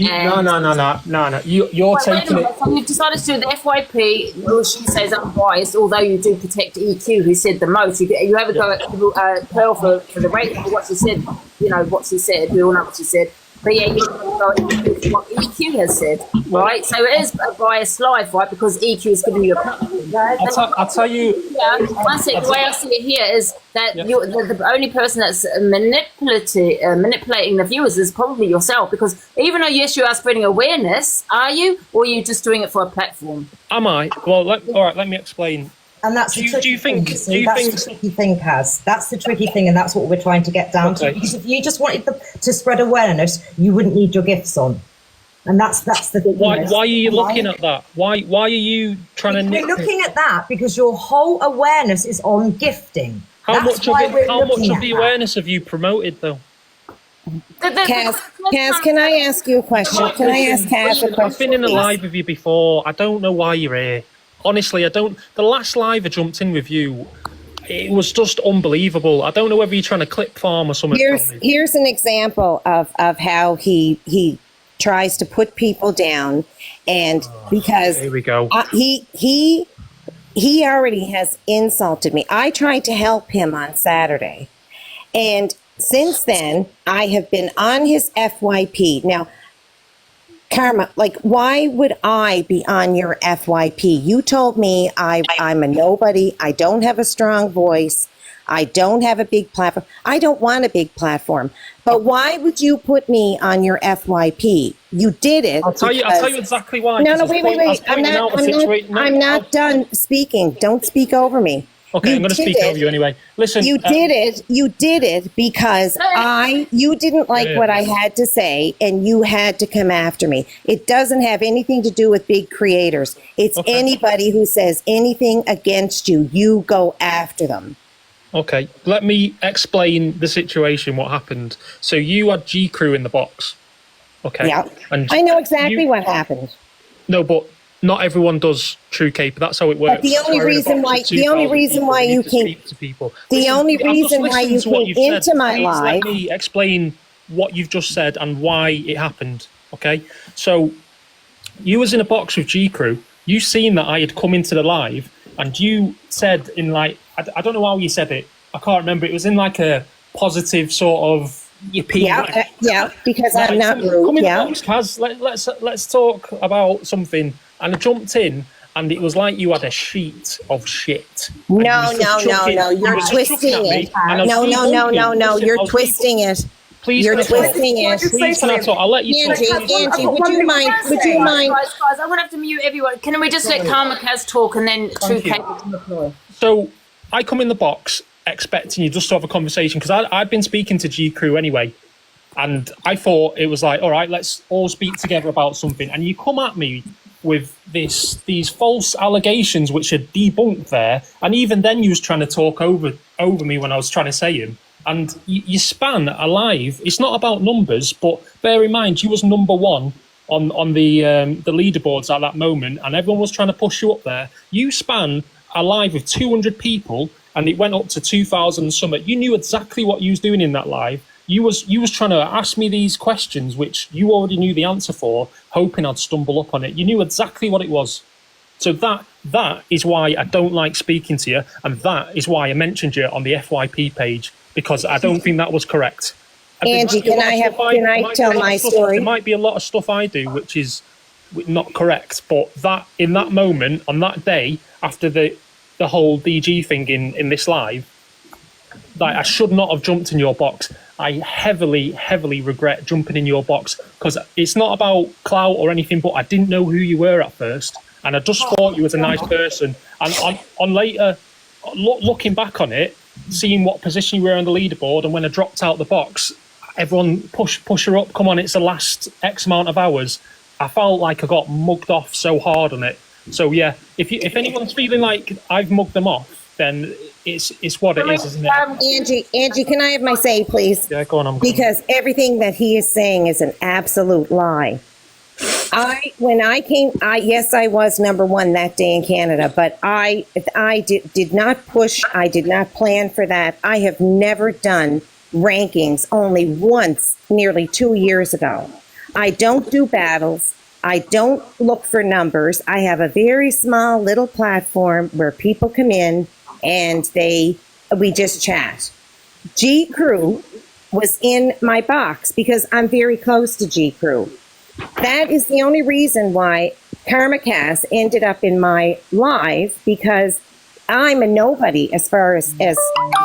You're taking it. So you've decided to do the FYP, which she says unbiased, although you do protect EQ, who said the most. You have a go at Pearl for the rating for what she said. You know what she said. We all know what she said. But yeah, you go at what EQ has said, right? So it is a biased live, right? Because EQ is giving you a platform. I'll tell you. Yeah, the way I see it here is that you're the only person that's manipulating the viewers is probably yourself. Because even though, yes, you are spreading awareness, are you? Or are you just doing it for a platform? Am I? Well, all right, let me explain. And that's the tricky thing, the tricky thing, Kaz. That's the tricky thing, and that's what we're trying to get down to. Because if you just wanted to spread awareness, you wouldn't need your gifts on. And that's the thing. Why are you looking at that? Why are you trying to nitpick? We're looking at that because your whole awareness is on gifting. How much of the awareness have you promoted, though? Kaz, can I ask you a question? Can I ask Kaz a question? I've been in a live with you before. I don't know why you're here. Honestly, I don't. The last live I jumped in with you, it was just unbelievable. I don't know whether you're trying to clip farm or something. Here's an example of how he tries to put people down, and because here we go. He already has insulted me. I tried to help him on Saturday, and since then I have been on his FYP. Now, Karma, like, why would I be on your FYP? You told me I'm a nobody. I don't have a strong voice. I don't have a big platform. I don't want a big platform. But why would you put me on your FYP? You did it. I'll tell you exactly why. No, wait. I'm not done speaking. Don't speak over me. Okay, I'm going to speak over you anyway. Listen, you did it because you didn't like what I had to say, and you had to come after me. It doesn't have anything to do with big creators. It's anybody who says anything against you, you go after them. Okay, let me explain the situation, what happened. So you had G Crew in the box. Okay. Yeah, and I know exactly what happened. No, but not everyone does True Caper. That's how it works. But the only reason why you came into my live. Let me explain what you've just said and why it happened. Okay, so you was in a box with G Crew. You seen that I had come into the live, and you said in like I don't know how you said it. I can't remember. It was in like a positive sort of. Yeah, because I'm not rude. Yeah, Kaz, let's talk about something. And I jumped in, and it was like you had a sheet of shit. No, you're twisting it. No, you're twisting it. Please, you're twisting it. Please, can I talk? I'll let you talk. Angie, would you mind? Guys, I'm gonna have to mute everyone. Can we just let Karma Kas talk and then True Caper can reply? So I come in the box expecting you just to have a conversation because I'd been speaking to G Crew anyway, and I thought it was like, all right, let's all speak together about something. And you come at me with these false allegations which are debunked there, and even then you was trying to talk over me when I was trying to say them. And you span a live. It's not about numbers, but bear in mind you was number one on the leaderboards at that moment, and everyone was trying to push you up there. You span a live with 200 people, and it went up to 2,000 and something. You knew exactly what you was doing in that live. You was trying to ask me these questions, which you already knew the answer for, hoping I'd stumble up on it. You knew exactly what it was. So that is why I don't like speaking to you, and that is why I mentioned you on the FYP page, because I don't think that was correct. Angie, can I tell my story? There might be a lot of stuff I do which is not correct, but that in that moment, on that day, after the whole DG thing in this live, like I should not have jumped in your box. I heavily regret jumping in your box because it's not about clout or anything, but I didn't know who you were at first. and I just thought you was a nice person. And on later, looking back on it, seeing what position you were on the leaderboard, and when I dropped out the box, everyone push her up. Come on, it's the last X amount of hours. I felt like I got mugged off so hard on it. So yeah, if anyone's feeling like I've mugged them off, then it's what it is, isn't it? Angie, can I have my say, please? Yeah, go on. Because everything that he is saying is an absolute lie. When I came, yes, I was number one that day in Canada, but I did not push. I did not plan for that. I have never done rankings, only once, nearly 2 years ago. I don't do battles. I don't look for numbers. I have a very small little platform where people come in and we just chat. G Crew was in my box because I'm very close to G Crew. That is the only reason why Karma Kas ended up in my live, because I'm a nobody as far as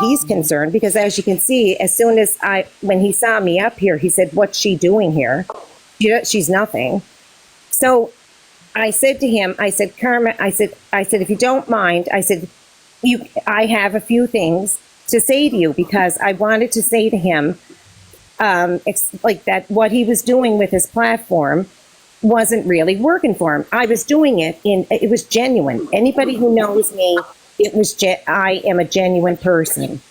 he's concerned, because as you can see, as soon as when he saw me up here, he said, "What's she doing here? She's nothing." So I said to him, I said, "Karma," I said, "if you don't mind," I said, I have a few things to say to you, because I wanted to say to him, like that what he was doing with his platform wasn't really working for him. I was doing it it was genuine. Anybody who knows me, I am a genuine person.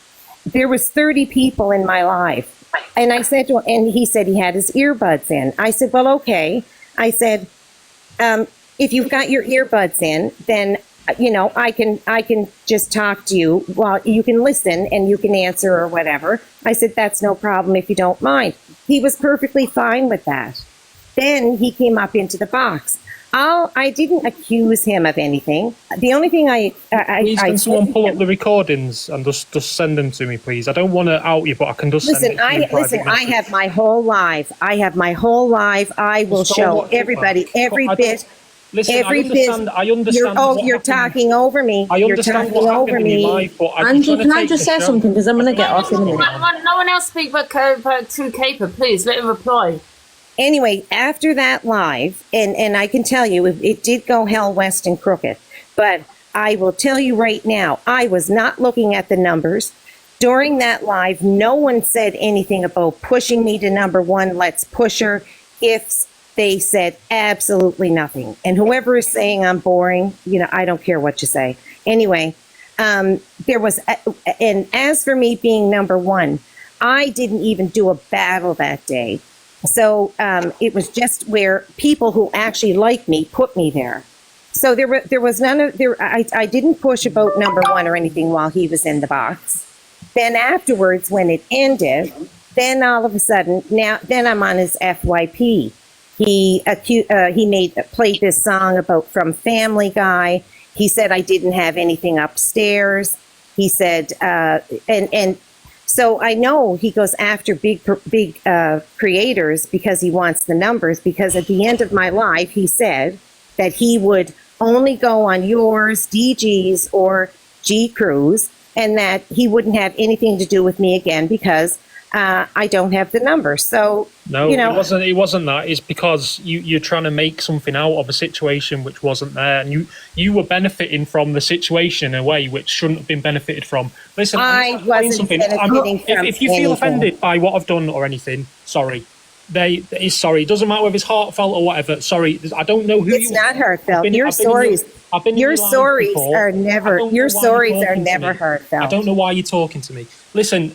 There was 30 people in my life, and I said to him, and he said he had his earbuds in. I said, "Well, okay." I said, "If you've got your earbuds in, then I can just talk to you while you can listen and you can answer or whatever." I said, "That's no problem if you don't mind." He was perfectly fine with that. Then he came up into the box. I didn't accuse him of anything. The only thing please, can someone pull up the recordings and just send them to me, please? I don't want to out you, but I can just send it to you. I have my whole life. I will show everybody every bit. Listen, I understand. You're talking over me. I understand what happened in your life, but Angie, can I just say something? Because I'm going to get off in a minute. No one else speak but True Caper, please. Let him reply. Anyway, after that live, and I can tell you, it did go hell west and crooked, but I will tell you right now, I was not looking at the numbers. During that live, no one said anything about pushing me to number one, let's push her. They said absolutely nothing. And whoever is saying I'm boring, I don't care what you say. Anyway, there was, and as for me being number one, I didn't even do a battle that day. So it was just where people who actually like me put me there. So there was none of there. I didn't push about number one or anything while he was in the box. Then afterwards, when it ended, then all of a sudden, then I'm on his FYP. He played this song from Family Guy. He said I didn't have anything upstairs. He said, and so I know he goes after big creators because he wants the numbers, because at the end of my life, he said that he would only go on yours, DG's, or G Crew's, and that he wouldn't have anything to do with me again because I don't have the numbers. So no, it wasn't that. It's because you're trying to make something out of a situation which wasn't there, and you were benefiting from the situation in a way which shouldn't have been benefited from. Listen, I wasn't benefiting from if you feel offended by what I've done or anything, sorry. Sorry. It doesn't matter if it's heartfelt or whatever. Sorry, I don't know who it's not heartfelt. Your stories are never heartfelt. I don't know why you're talking to me. Listen,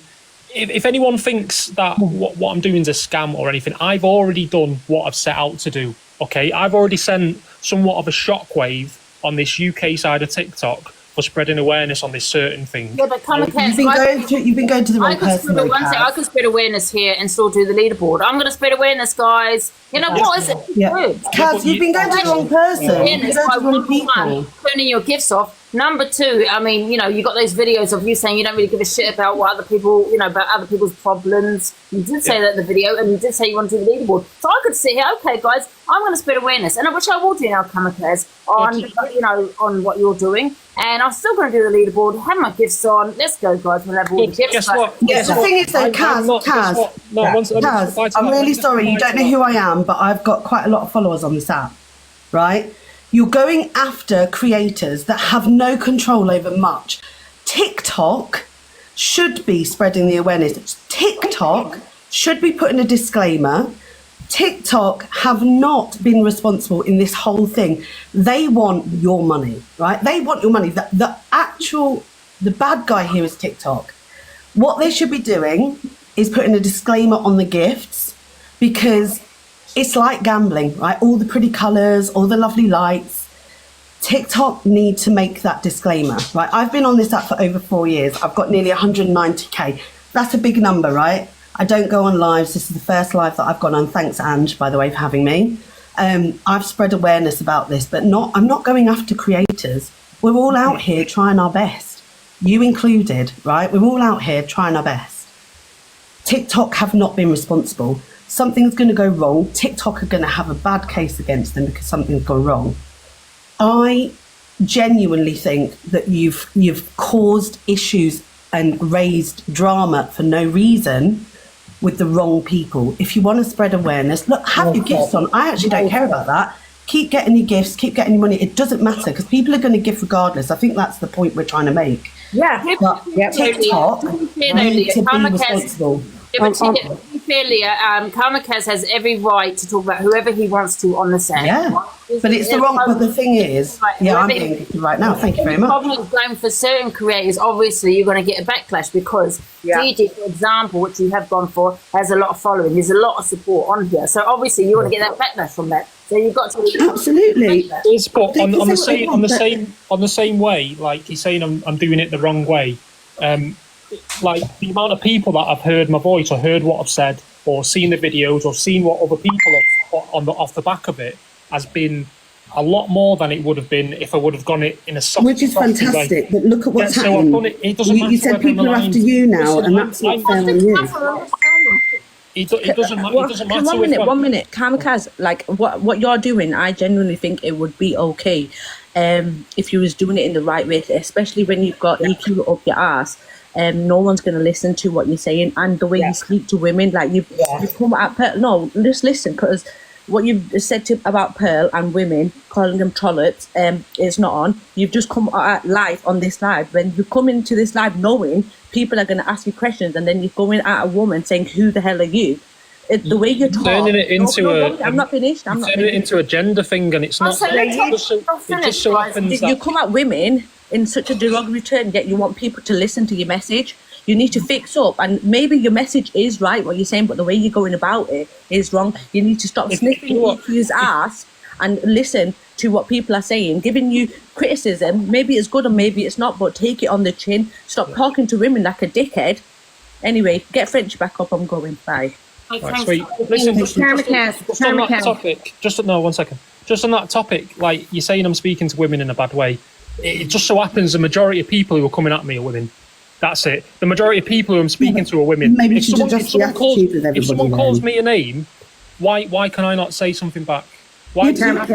if anyone thinks that what I'm doing is a scam or anything, I've already done what I've set out to do. Okay, I've already sent somewhat of a shockwave on this UK side of TikTok for spreading awareness on this certain thing. Yeah, but Karma Kas, you've been going to the wrong person. I can spread awareness here and still do the leaderboard. I'm going to spread awareness, guys. What is it? Yeah. Kaz, you've been going to the wrong person. You've been going to the wrong people. Turning your gifts off. Number two, I mean, you got those videos of you saying you don't really give a shit about what other people, about other people's problems. You did say that in the video, and you did say you want to do the leaderboard. So I could sit here, okay, guys, I'm going to spread awareness, and which I will do now, Karma Kas, on what you're doing, and I'm still going to do the leaderboard, have my gifts on. Let's go, guys. We'll have all the gifts. The thing is, though, Kaz, I'm really sorry. You don't know who I am, but I've got quite a lot of followers on this app, right? You're going after creators that have no control over much. TikTok should be spreading the awareness. TikTok should be putting a disclaimer. TikTok have not been responsible in this whole thing. They want your money, right? They want your money. The bad guy here is TikTok. What they should be doing is putting a disclaimer on the gifts, because it's like gambling, right? All the pretty colours, all the lovely lights. TikTok need to make that disclaimer, right? I've been on this app for over 4 years. I've got nearly 190k. That's a big number, right? I don't go on lives. This is the first live that I've gone on. Thanks, Ange, by the way, for having me. I've spread awareness about this, but I'm not going after creators. We're all out here trying our best. You included, right? We're all out here trying our best. TikTok have not been responsible. Something's going to go wrong. TikTok are going to have a bad case against them because something's gone wrong. I genuinely think that you've caused issues and raised drama for no reason with the wrong people. If you want to spread awareness, look, have your gifts on. I actually don't care about that. Keep getting your gifts, keep getting your money. It doesn't matter, because people are going to give regardless. I think that's the point we're trying to make. Yeah. But TikTok need to be responsible. Yeah, but to be fair, Leah, Karma Kas has every right to talk about whoever he wants to on the set. Yeah, but it's the wrong. But the thing is, I'm being gifted right now. Thank you very much. The problem is going for certain creators. Obviously, you're going to get a backlash because DJ, for example, which you have gone for, has a lot of following. There's a lot of support on here, so obviously you want to get that backlash from that. So you've got to absolutely. But on the same way, like he's saying, I'm doing it the wrong way. Like the amount of people that have heard my voice or heard what I've said or seen the videos or seen what other people have off the back of it has been a lot more than it would have been if I would have gone it in a soft, which is fantastic, but look at what's happening. So I've done it doesn't matter. You said people are after you now, and that's not fair on you. It doesn't matter. One minute. Karma Kas, like what you're doing, I genuinely think it would be okay if you was doing it in the right way, especially when you've got EQ up your ass. No one's going to listen to what you're saying, and the way you speak to women, like you come at Pearl. No, just listen, because what you've said about Pearl and women, calling them trollops, is not on. You've just come at live on this live. When you come into this live knowing people are going to ask you questions, and then you're going at a woman saying, "Who the hell are you?" The way you're turning it into I'm not finished. I'm not turning it into a gender thing, and it's not. It just so happens that you come at women in such a derogatory term, yet you want people to listen to your message. You need to fix up, and maybe your message is right, what you're saying, but the way you're going about it is wrong. You need to stop sniffing EQ's ass and listen to what people are saying, giving you criticism. Maybe it's good or maybe it's not, but take it on the chin. Stop talking to women like a dickhead. Anyway, get French back up. I'm going. Bye. Right, sweet. Listen, just on that topic, one second. Just on that topic, like you're saying, I'm speaking to women in a bad way. It just so happens the majority of people who are coming at me are women. That's it. The majority of people who I'm speaking to are women. Maybe if someone calls me a name, why can I not say something back? Why does it have to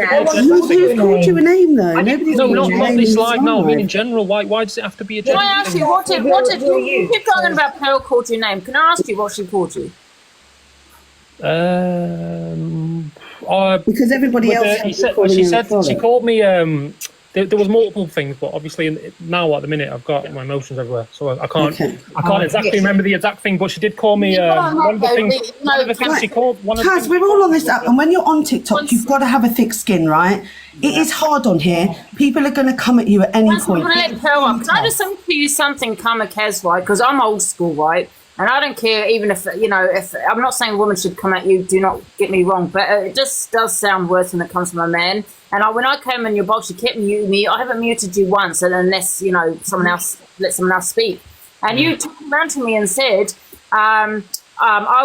be Who called you a name though? No, not this live now. I mean in general. Why does it have to be a gender? Can I ask you what did you keep talking about? Pearl called your name. Can I ask you what she called you? Because everybody else. She called me. There was multiple things, but obviously now at the minute I've got my emotions everywhere, so I can't exactly remember the exact thing. But she did call me. One of the things she called. Kaz, we're all on this app, and when you're on TikTok, you've got to have a thick skin, right? It is hard on here. People are going to come at you at any point. Can I just say to you something, Karma Kas, right? Because I'm old school, right? And I don't care even if I'm not saying women should come at you, do not get me wrong, but it just does sound worse when it comes from a man. And when I came in your box, you kept muting me. I haven't muted you once, unless, someone else speak. And you turned around to me and said, I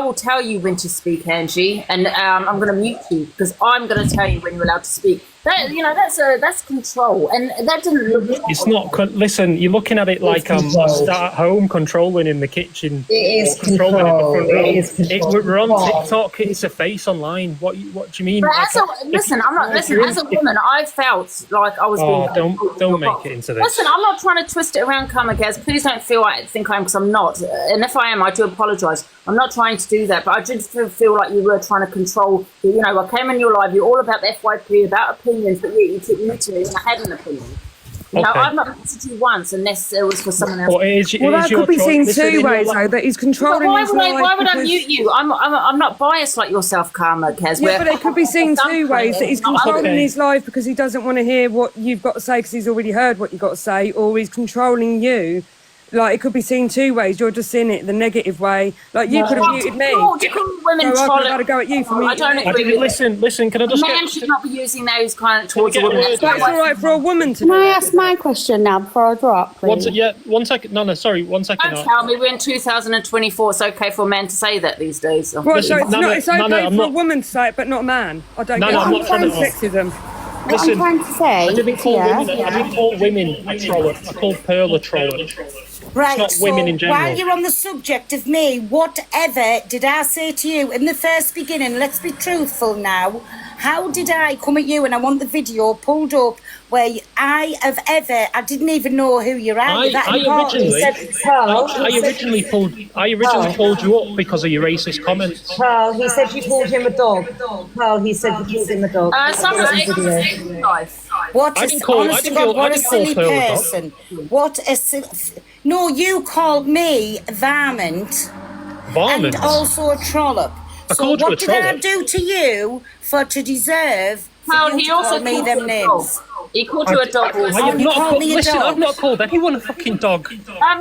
will tell you when to speak, Angie, and I'm going to mute you because I'm going to tell you when you're allowed to speak. That's control, and that didn't look. It's not. Listen, you're looking at it like I'm at home controlling in the kitchen. It is controlling in the front row. We're on control. TikTok. It's a face online. What do you mean? But as a woman, I felt like I was being. Don't make it into this. Listen, I'm not trying to twist it around, Karma Kas. Please don't think I am, because I'm not. And if I am, I do apologise. I'm not trying to do that, but I just feel like you were trying to control. You know, I came in your life. You're all about the FYP, about opinions, but you took me to me, and I had an opinion. You know, I've not listened to you once unless it was for someone else. Well, that could be seen two ways, though, that he's controlling his life. Why would I mute you? I'm not biased like yourself, Karma Kas. Yeah, but it could be seen two ways, that he's controlling his life because he doesn't want to hear what you've got to say because he's already heard what you've got to say, or he's controlling you. Like, it could be seen two ways. You're just seeing it the negative way. Like, you could have muted me. Women so I could have had a go at you for muting me. I didn't listen, can I just Man should not be using those kind of towards a woman. That's all right for a woman to do. Can I ask my question now before I drop, please? One second. No, sorry, 1 second. Don't tell me we're in 2024. It's okay for a man to say that these days. Well, so it's okay for a woman to say it, but not a man. I don't get I'm not trying to sexism. What I'm trying to say, I didn't call women a troller. I called Pearl a troller. Right, it's not women in general. While you're on the subject of me, whatever did I say to you in the first beginning? Let's be truthful now. How did I come at you? And I want the video pulled up where I didn't even know who you are. I originally pulled you up because of your racist comments. Pearl, he said you called him a dog. Pearl, he said you called him a dog. What a silly person. What a silly... No, you called me varmint. And also a trollop. So what did I do to you to deserve Well, he also call me them names? He called you a dog. I've not called anyone a fucking dog.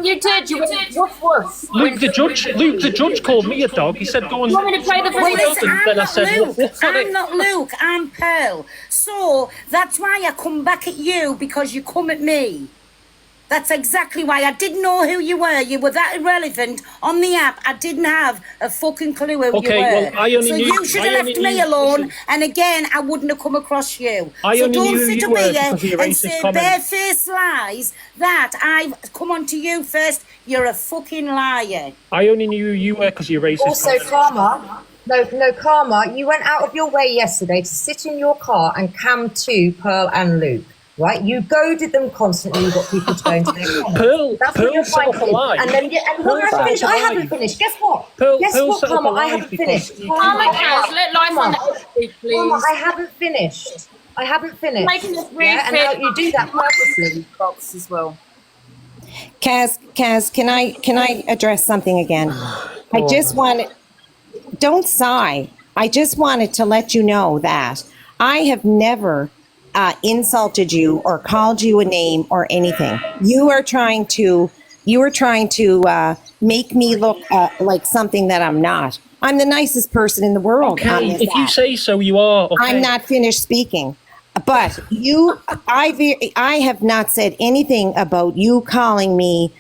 You did. You went woof woof. Luke the judge called me a dog. He said, "Go on." You want me to play the video? I'm not Luke. I'm Pearl. So that's why I come back at you, because you come at me. That's exactly why. I didn't know who you were. You were that irrelevant on the app. I didn't have a fucking clue who you were. Well, you should have left me alone. And again, I wouldn't have come across you. So don't sit up here and say barefaced lies that I've come on to you first. You're a fucking liar. I only knew who you were because you're racist. Also, Karma. No, Karma, you went out of your way yesterday to sit in your car and cam to Pearl and Luke. Right, you goaded them constantly. You got people to go into their comments. Pearl set up a lie. And then, I haven't finished. Guess what? Guess what, Karma? I haven't finished. Karma Kas, let life on the street, please. Karma, I haven't finished. Making this really and now you do that purposely. Box as well. Kas, can I address something again? I just wanted. Don't sigh. I just wanted to let you know that I have never insulted you or called you a name or anything. You were trying to make me look like something that I'm not. I'm the nicest person in the world. Okay, if you say so, you are. Okay. I'm not finished speaking. But I have not said anything about you calling me,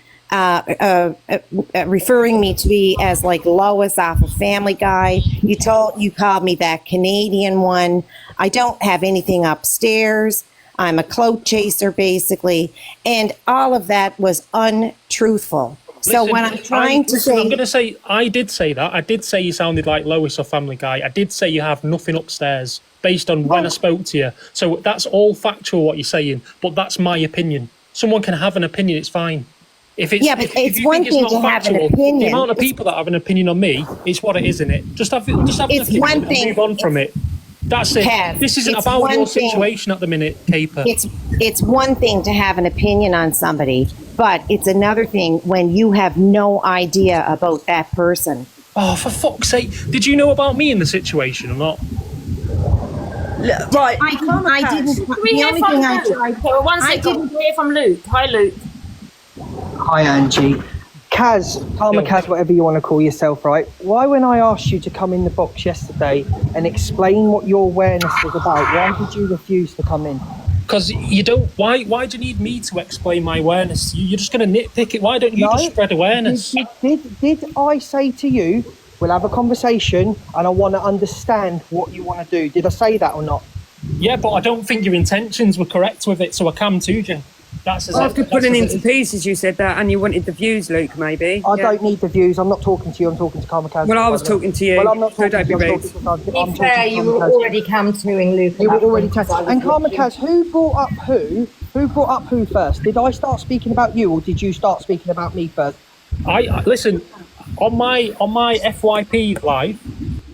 referring me to be as like Lois off of Family Guy. You called me that Canadian one. I don't have anything upstairs. I'm a clout chaser, basically. And all of that was untruthful. So when I'm trying to say... I'm going to say, I did say that. I did say you sounded like Lois or Family Guy. I did say you have nothing upstairs based on when I spoke to you. So that's all factual what you're saying, but that's my opinion. Someone can have an opinion, it's fine. If it's one thing to have an opinion. The amount of people that have an opinion on me, it's what it is, isn't it? Just have an opinion and move on from it. That's it. This isn't about your situation at the minute, Caper. It's one thing to have an opinion on somebody, but it's another thing when you have no idea about that person. Oh, for fuck's sake. Did you know about me in the situation or not? Right. I didn't. The only thing I tried. One second. I didn't hear from Luke. Hi, Luke. Hi, Angie. Karma Kas, whatever you want to call yourself, right? Why, when I asked you to come in the box yesterday and explain what your awareness was about, why did you refuse to come in? Because you don't. Why do you need me to explain my awareness? You're just going to nitpick it. Why don't you just spread awareness? Did I say to you, we'll have a conversation and I want to understand what you want to do? Did I say that or not? Yeah, but I don't think your intentions were correct with it, so I come to you. After putting into pieces, you said that, and you wanted the views, Luke, maybe. I don't need the views. I'm not talking to you. I'm talking to Karma Kas. Well, I was talking to you. Well, I'm not talking to you. To be fair, you were already camtoing Luke. You were already camtoing. And Karma Kas, who brought up who? Who brought up who first? Did I start speaking about you, or did you start speaking about me first? Listen. on my FYP live,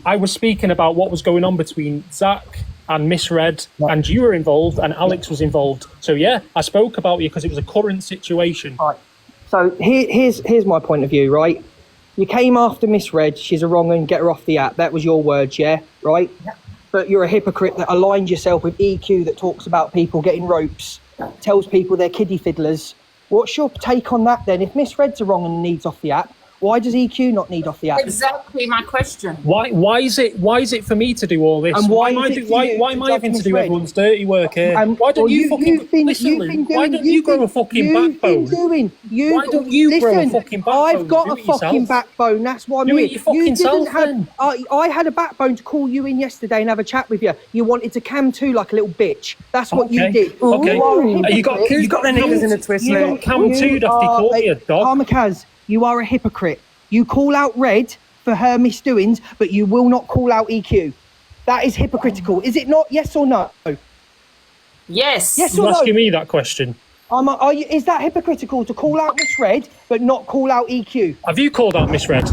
I was speaking about what was going on between Zach and Misread, and you were involved, and Alex was involved. So yeah, I spoke about you because it was a current situation. Right. So here's my point of view, right? You came after Misread, she's a wrong and get her off the app. That was your words, yeah? Right? Yeah. But you're a hypocrite that aligned yourself with EQ that talks about people getting ropes, tells people they're kiddie fiddlers. What's your take on that then? If Misread's a wrong and needs off the app, why does EQ not need off the app? Exactly my question. Why is it for me to do all this? And why am I having to do everyone's dirty work here? Why don't you grow a fucking backbone? Why don't you grow a fucking backbone? I've got a fucking backbone. That's why I'm here. You didn't have. I had a backbone to call you in yesterday and have a chat with you. You wanted to cam too like a little bitch. That's what you did. Okay. You got the niggas in a twist. You got cam too after you called me a dog. Karma Kas, you are a hypocrite. You call out Red for her misdoings, but you will not call out EQ. That is hypocritical. Is it not? Yes or no? Yes. Yes or You're no? asking me that question. Is that hypocritical to call out Misread but not call out EQ? Have you called out Misread?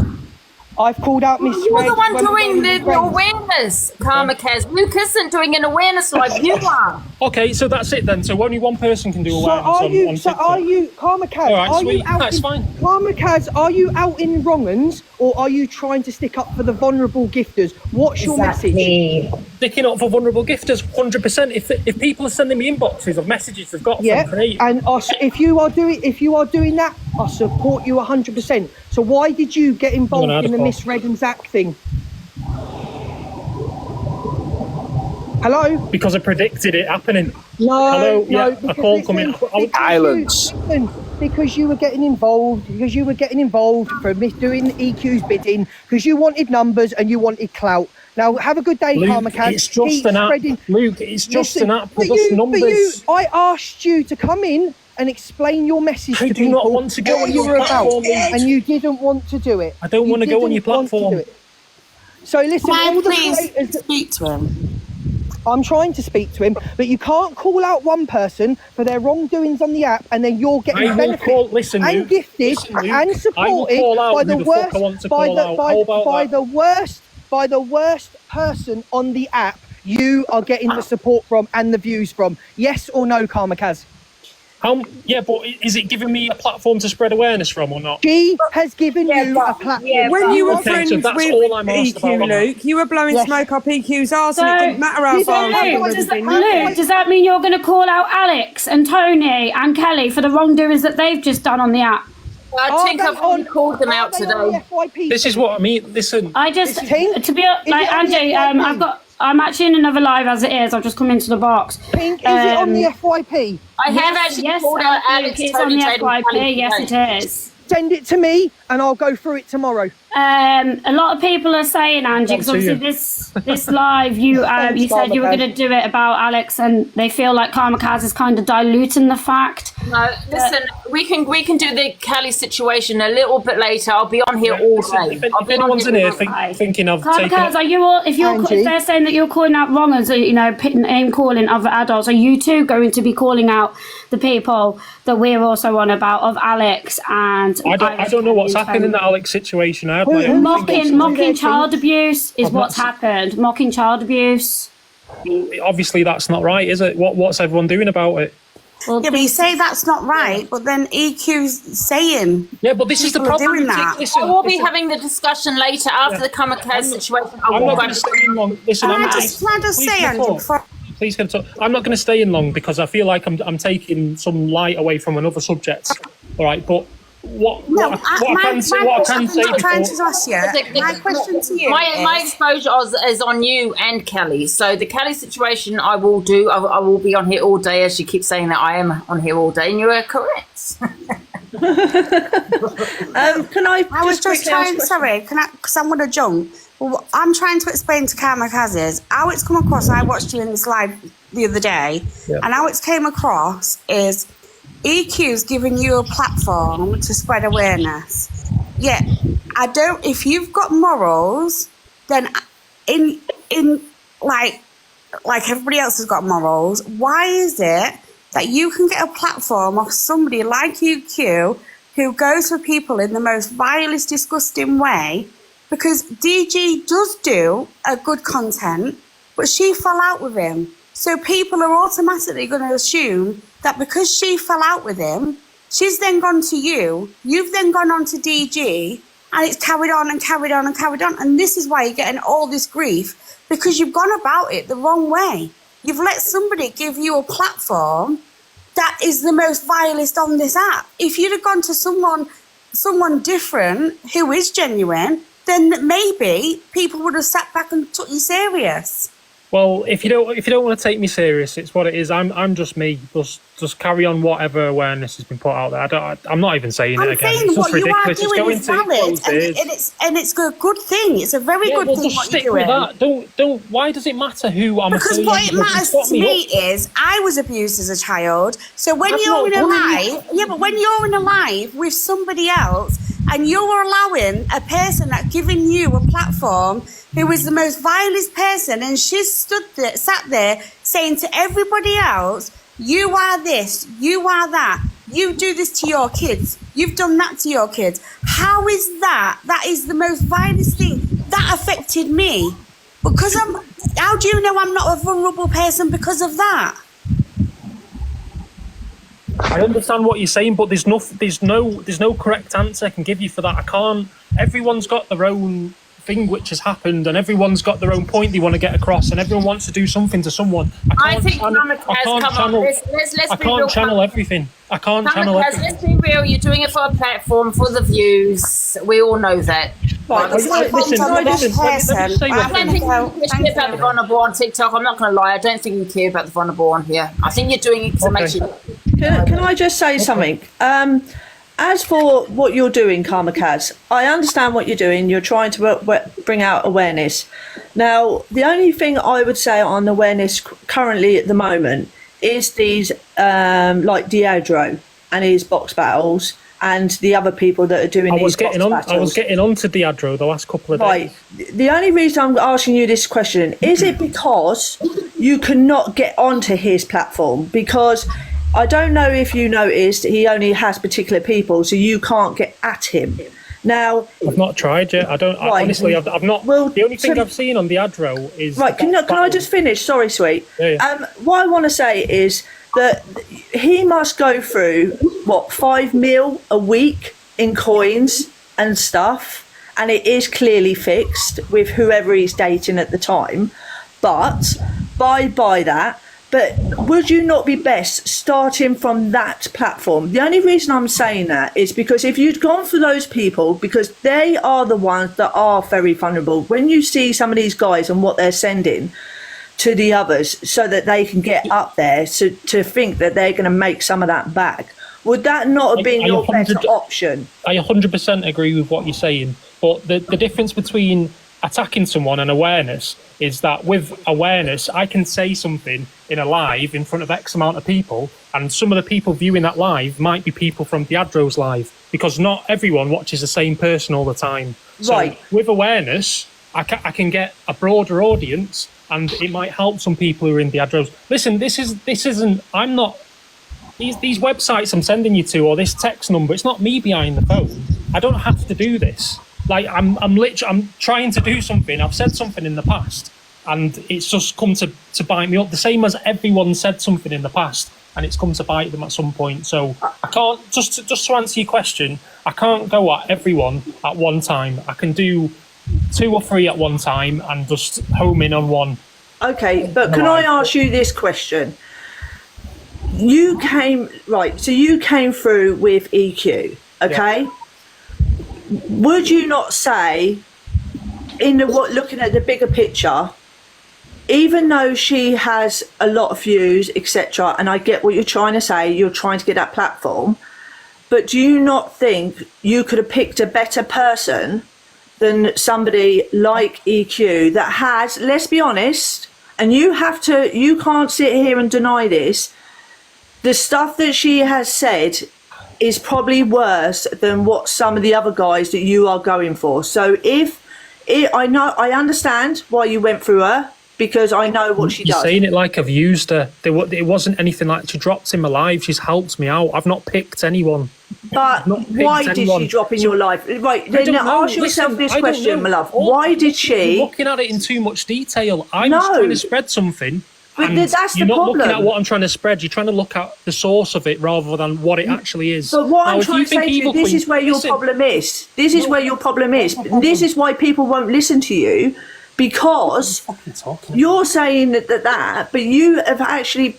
I've called out Misread. You're the one doing the awareness, Karma Kas. Luke isn't doing an awareness like you are. Okay, so that's it then. So only one person can do awareness Are you, Karma Kas? All right, are sweet. you out That's fine. Karma Kas, are you out in wrong-uns or are you trying to stick up for the vulnerable gifters? What's your message? Sticking up for vulnerable gifters, 100%. If people are sending me inboxes of messages they've got from Create. And if you are doing that, I support you 100%. So why did you get involved in the Misread and Zach thing? Hello? Because I predicted it happening. No, a call coming. Silence. Because you were getting involved. Because you were getting involved for doing EQ's bidding. Because you wanted numbers and you wanted clout. Now have a good day, Luke, Karma Kas. it's just an app. Luke, it's just an app with us numbers. I asked you to come in and explain your message to people. I do not want to go on your platform, and you didn't want to do it. I don't want to go on your platform. So listen, Can I please speak to him? I'm trying to speak to him, but you can't call out one person for their wrongdoings on the app, and then you're getting benefits and gifted and supported by the worst person on the app. You are getting the support from and the views from. Yes or no, Karma Kas? Yeah, but is it giving me a platform to spread awareness from or not? She has given you a platform. When you were friends with EQ, Luke, you were blowing smoke up EQ's arse and it didn't matter how far Luke, does that mean you're going to call out Alex and Tony and Kelly for the wrongdoings that they've just done on the app? I think I've already called them out today. This is what I mean. Listen, I just, to be like Angie, I'm actually in another live as it is. I've just come into the box. Pink, is it on the FYP? I have actually called out Alex. It's on the FYP. Yes, it is. Send it to me and I'll go through it tomorrow. A lot of people are saying, Angie, because obviously this live, you said you were going to do it about Alex, and they feel like Karma Kas is kind of diluting the fact. No, listen, we can do the Kelly situation a little bit later. I'll be on here all day. If anyone's in here thinking of Karma taking Kas, are you all, if they're saying that you're calling out wrongers, name calling other adults, are you too going to be calling out the people that we're also on about of Alex and I don't know what's happened in the Alex situation. I have mocking child abuse is what's happened. Mocking child abuse. Obviously, that's not right, is it? What's everyone doing about it? Well, yeah, but you say that's not right, but then EQ's saying. Yeah, but this is the problem. Doing that. I will be having the discussion later after the Karma Kas situation. I'm not going to stay in long. Listen, Can I just say, Andrew, please can talk. I'm not going to stay in long because I feel like I'm taking some light away from another subject. All right, but what I can say. My question to you. My exposure is on you and Kelly. So the Kelly situation, I will do. I will be on here all day, as you keep saying that I am on here all day, and you are correct. Can I? I was just trying. Sorry, because I'm going to jump. Well, I'm trying to explain to Karma Kas how it's come across. I watched you in this live the other day, and how it's came across is EQ's giving you a platform to spread awareness. Yeah, I don't. If you've got morals, then in like everybody else has got morals. Why is it that you can get a platform off somebody like EQ who goes for people in the most vilest, disgusting way, because DG does do a good content, but she fell out with him. So people are automatically going to assume that because she fell out with him, she's then gone to you, you've then gone on to DG, and it's carried on and carried on and carried on. And this is why you're getting all this grief, because you've gone about it the wrong way. You've let somebody give you a platform that is the most vilest on this app. If you'd have gone to someone different who is genuine, then maybe people would have sat back and took you serious. Well, if you don't want to take me serious, it's what it is. I'm just me. Just carry on whatever awareness has been put out there. I'm not even saying it again. It's just ridiculous. You are doing is valid, and it's a good thing. It's a very good thing. Just stick with that. Don't. Why does it matter who I'm? Because what it matters to me is I was abused as a child. So when you're in a live, but when you're in a live with somebody else, and you're allowing a person that's giving you a platform who is the most vilest person, and she's sat there saying to everybody else, you are this, you are that, you do this to your kids, you've done that to your kids. How is that? That is the most vilest thing. That affected me. Because how do you know I'm not a vulnerable person because of that? I understand what you're saying, but there's no correct answer I can give you for that. I can't. Everyone's got their own thing which has happened, and everyone's got their own point they want to get across, and everyone wants to do something to someone. I can't channel everything. I can't channel everything. Let's be real. You're doing it for a platform, for the views. We all know that. Right, listen, I don't think you care about the vulnerable on TikTok. I'm not going to lie. I don't think you care about the vulnerable on here. I think you're doing it to make you. Can I just say something? As for what you're doing, Karma Kas, I understand what you're doing. You're trying to bring out awareness. Now, the only thing I would say on awareness currently at the moment is these, like Diadro and his box battles, and the other people that are doing these box battles. I was getting on to Diadro the last couple of days. Right. The only reason I'm asking you this question, is it because you cannot get onto his platform? Because I don't know if you noticed, he only has particular people, so you can't get at him. Now, I've not tried yet. I don't. Right. Honestly, I've not. Well, the only thing I've seen on the Adro is right. Can I just finish? Sorry, sweet. Yeah. What I want to say is that he must go through 5 mil a week in coins and stuff, and it is clearly fixed with whoever he's dating at the time. But by that. But would you not be best starting from that platform? The only reason I'm saying that is because if you'd gone for those people, because they are the ones that are very vulnerable. When you see some of these guys and what they're sending to the others so that they can get up there, to think that they're going to make some of that back, would that not have been your better option? I 100% agree with what you're saying. But the difference between attacking someone and awareness is that with awareness, I can say something in a live in front of X amount of people, and some of the people viewing that live might be people from Diadro's live, because not everyone watches the same person all the time. Right. So with awareness, I can get a broader audience, and it might help some people who are in Diadro's. Listen, this isn't. I'm not. These websites I'm sending you to, or this text number, it's not me behind the phone. I don't have to do this. Like I'm trying to do something. I've said something in the past, and it's just come to bite me up. The same as everyone said something in the past, and it's come to bite them at some point. So I can't just to answer your question. I can't go at everyone at one time. I can do 2 or 3 at one time and just home in on one. Okay, but can I ask you this question? You came through with EQ, okay? Yeah. Would you not say, looking at the bigger picture, even though she has a lot of views, etc., and I get what you're trying to say, you're trying to get that platform, but do you not think you could have picked a better person than somebody like EQ that has, let's be honest, and you can't sit here and deny this, the stuff that she has said is probably worse than what some of the other guys that you are going for. So I understand why you went through her, because I know what she You're does. saying it like I've used her. It wasn't anything like she dropped in my life. She's helped me out. I've not picked anyone. But why did she drop in your life? Right, then ask yourself this question, my love. Why did she? You're looking at it in too much detail. I'm just trying to spread something. But and that's you're the not problem. looking at what I'm trying to spread. You're trying to look at the source of it rather than what it actually is. But what I'm Now, if trying you to say think to you, Evil this Queen- is where your listen, problem is. This is where your problem is. This is why people won't listen to you, because you're saying that, but you have actually,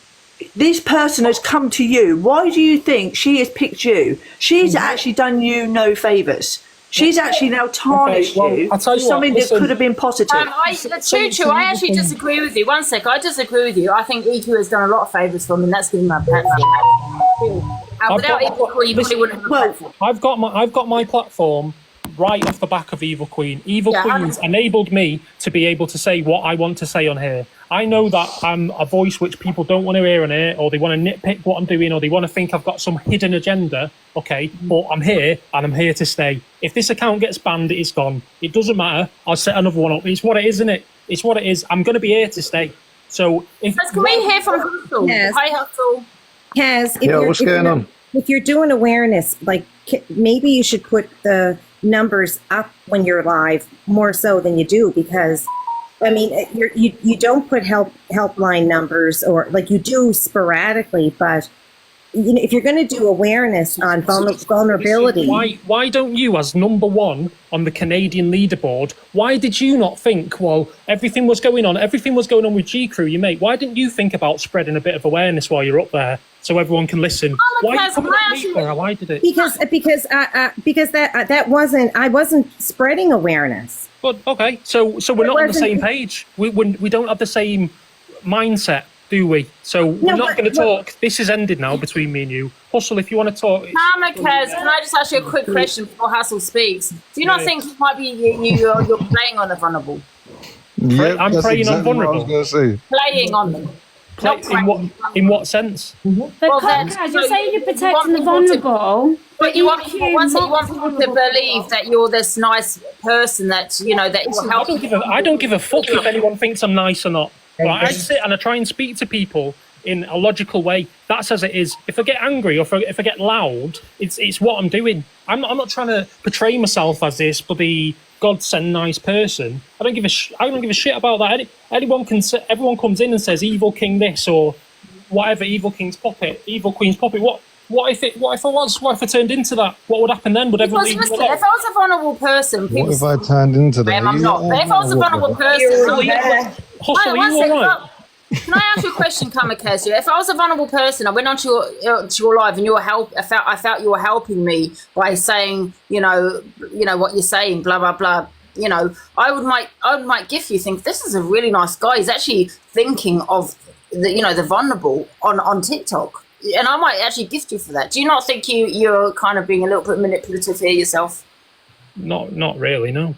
this person has come to you. Why do you think she has picked you? She's actually done you no favours. She's actually now tarnished you I'll tell for you what, something listen. that could have been positive. Choo-choo, I actually disagree with you. One sec, I disagree with you. I think EQ has done a lot of favours for me, and that's given my platform. Without Evil Queen, you probably wouldn't have a platform. I've got my platform right off the back of Evil Queen. Evil Queen's enabled me to be able to say what I want to say on here. I know that I'm a voice which people don't want to hear on here, or they want to nitpick what I'm doing, or they want to think I've got some hidden agenda, okay? But I'm here, and I'm here to stay. If this account gets banned, it's gone. It doesn't matter. I'll set another one up. It's what it is, isn't it? It's what it is. I'm going to be here to stay. So if... Let's come in here from Hustle. Yes. Hi, Hustle. Kaz, what's going on? If you're doing awareness, like maybe you should put the numbers up when you're live more so than you do, because I mean you don't put helpline numbers, or like you do sporadically, but you know, if you're going to do awareness on vulnerability, why don't you, as number one on the Canadian leaderboard, why did you not think, well, everything was going on with G Crew, your mate, why didn't you think about spreading a bit of awareness while you're up there so everyone can listen? Why did it? Because that wasn't, I wasn't spreading awareness. But okay, so we're not on the same page. We don't have the same mindset, do we? So we're not going to talk. This is ended now between me and you. Hustle, if you want to talk. Karma Kas, can I just ask you a quick question before Hustle speaks? Do you not think it might be you're playing on the vulnerable? Yeah, I'm preying on vulnerable. Playing on them. In what sense? But Kaz, you're saying you're protecting the vulnerable, but you want people to believe that you're this nice person that that will help. I don't give a fuck if anyone thinks I'm nice or not. Right, I sit and I try and speak to people in a logical way. That's as it is. If I get angry or if I get loud, it's what I'm doing. I'm not trying to portray myself as this bloody godsend nice person. I don't give a shit about that. Everyone comes in and says Evil King this or whatever, Evil King's puppet, Evil Queen's puppet. What if I turned into that? What would happen then? Would everyone leave me alone? If I was a vulnerable person, people. What if I turned into that? I'm not. But if I was a vulnerable person, Hustle, are you all right? Can I ask you a question, Karma Kas? If I was a vulnerable person, I went onto your live and you were I felt you were helping me by saying, you know what you're saying, blah blah blah. I might gift you. Think this is a really nice guy. He's actually thinking of the vulnerable on TikTok. And I might actually gift you for that. Do you not think you're kind of being a little bit manipulative here yourself? Not really, no.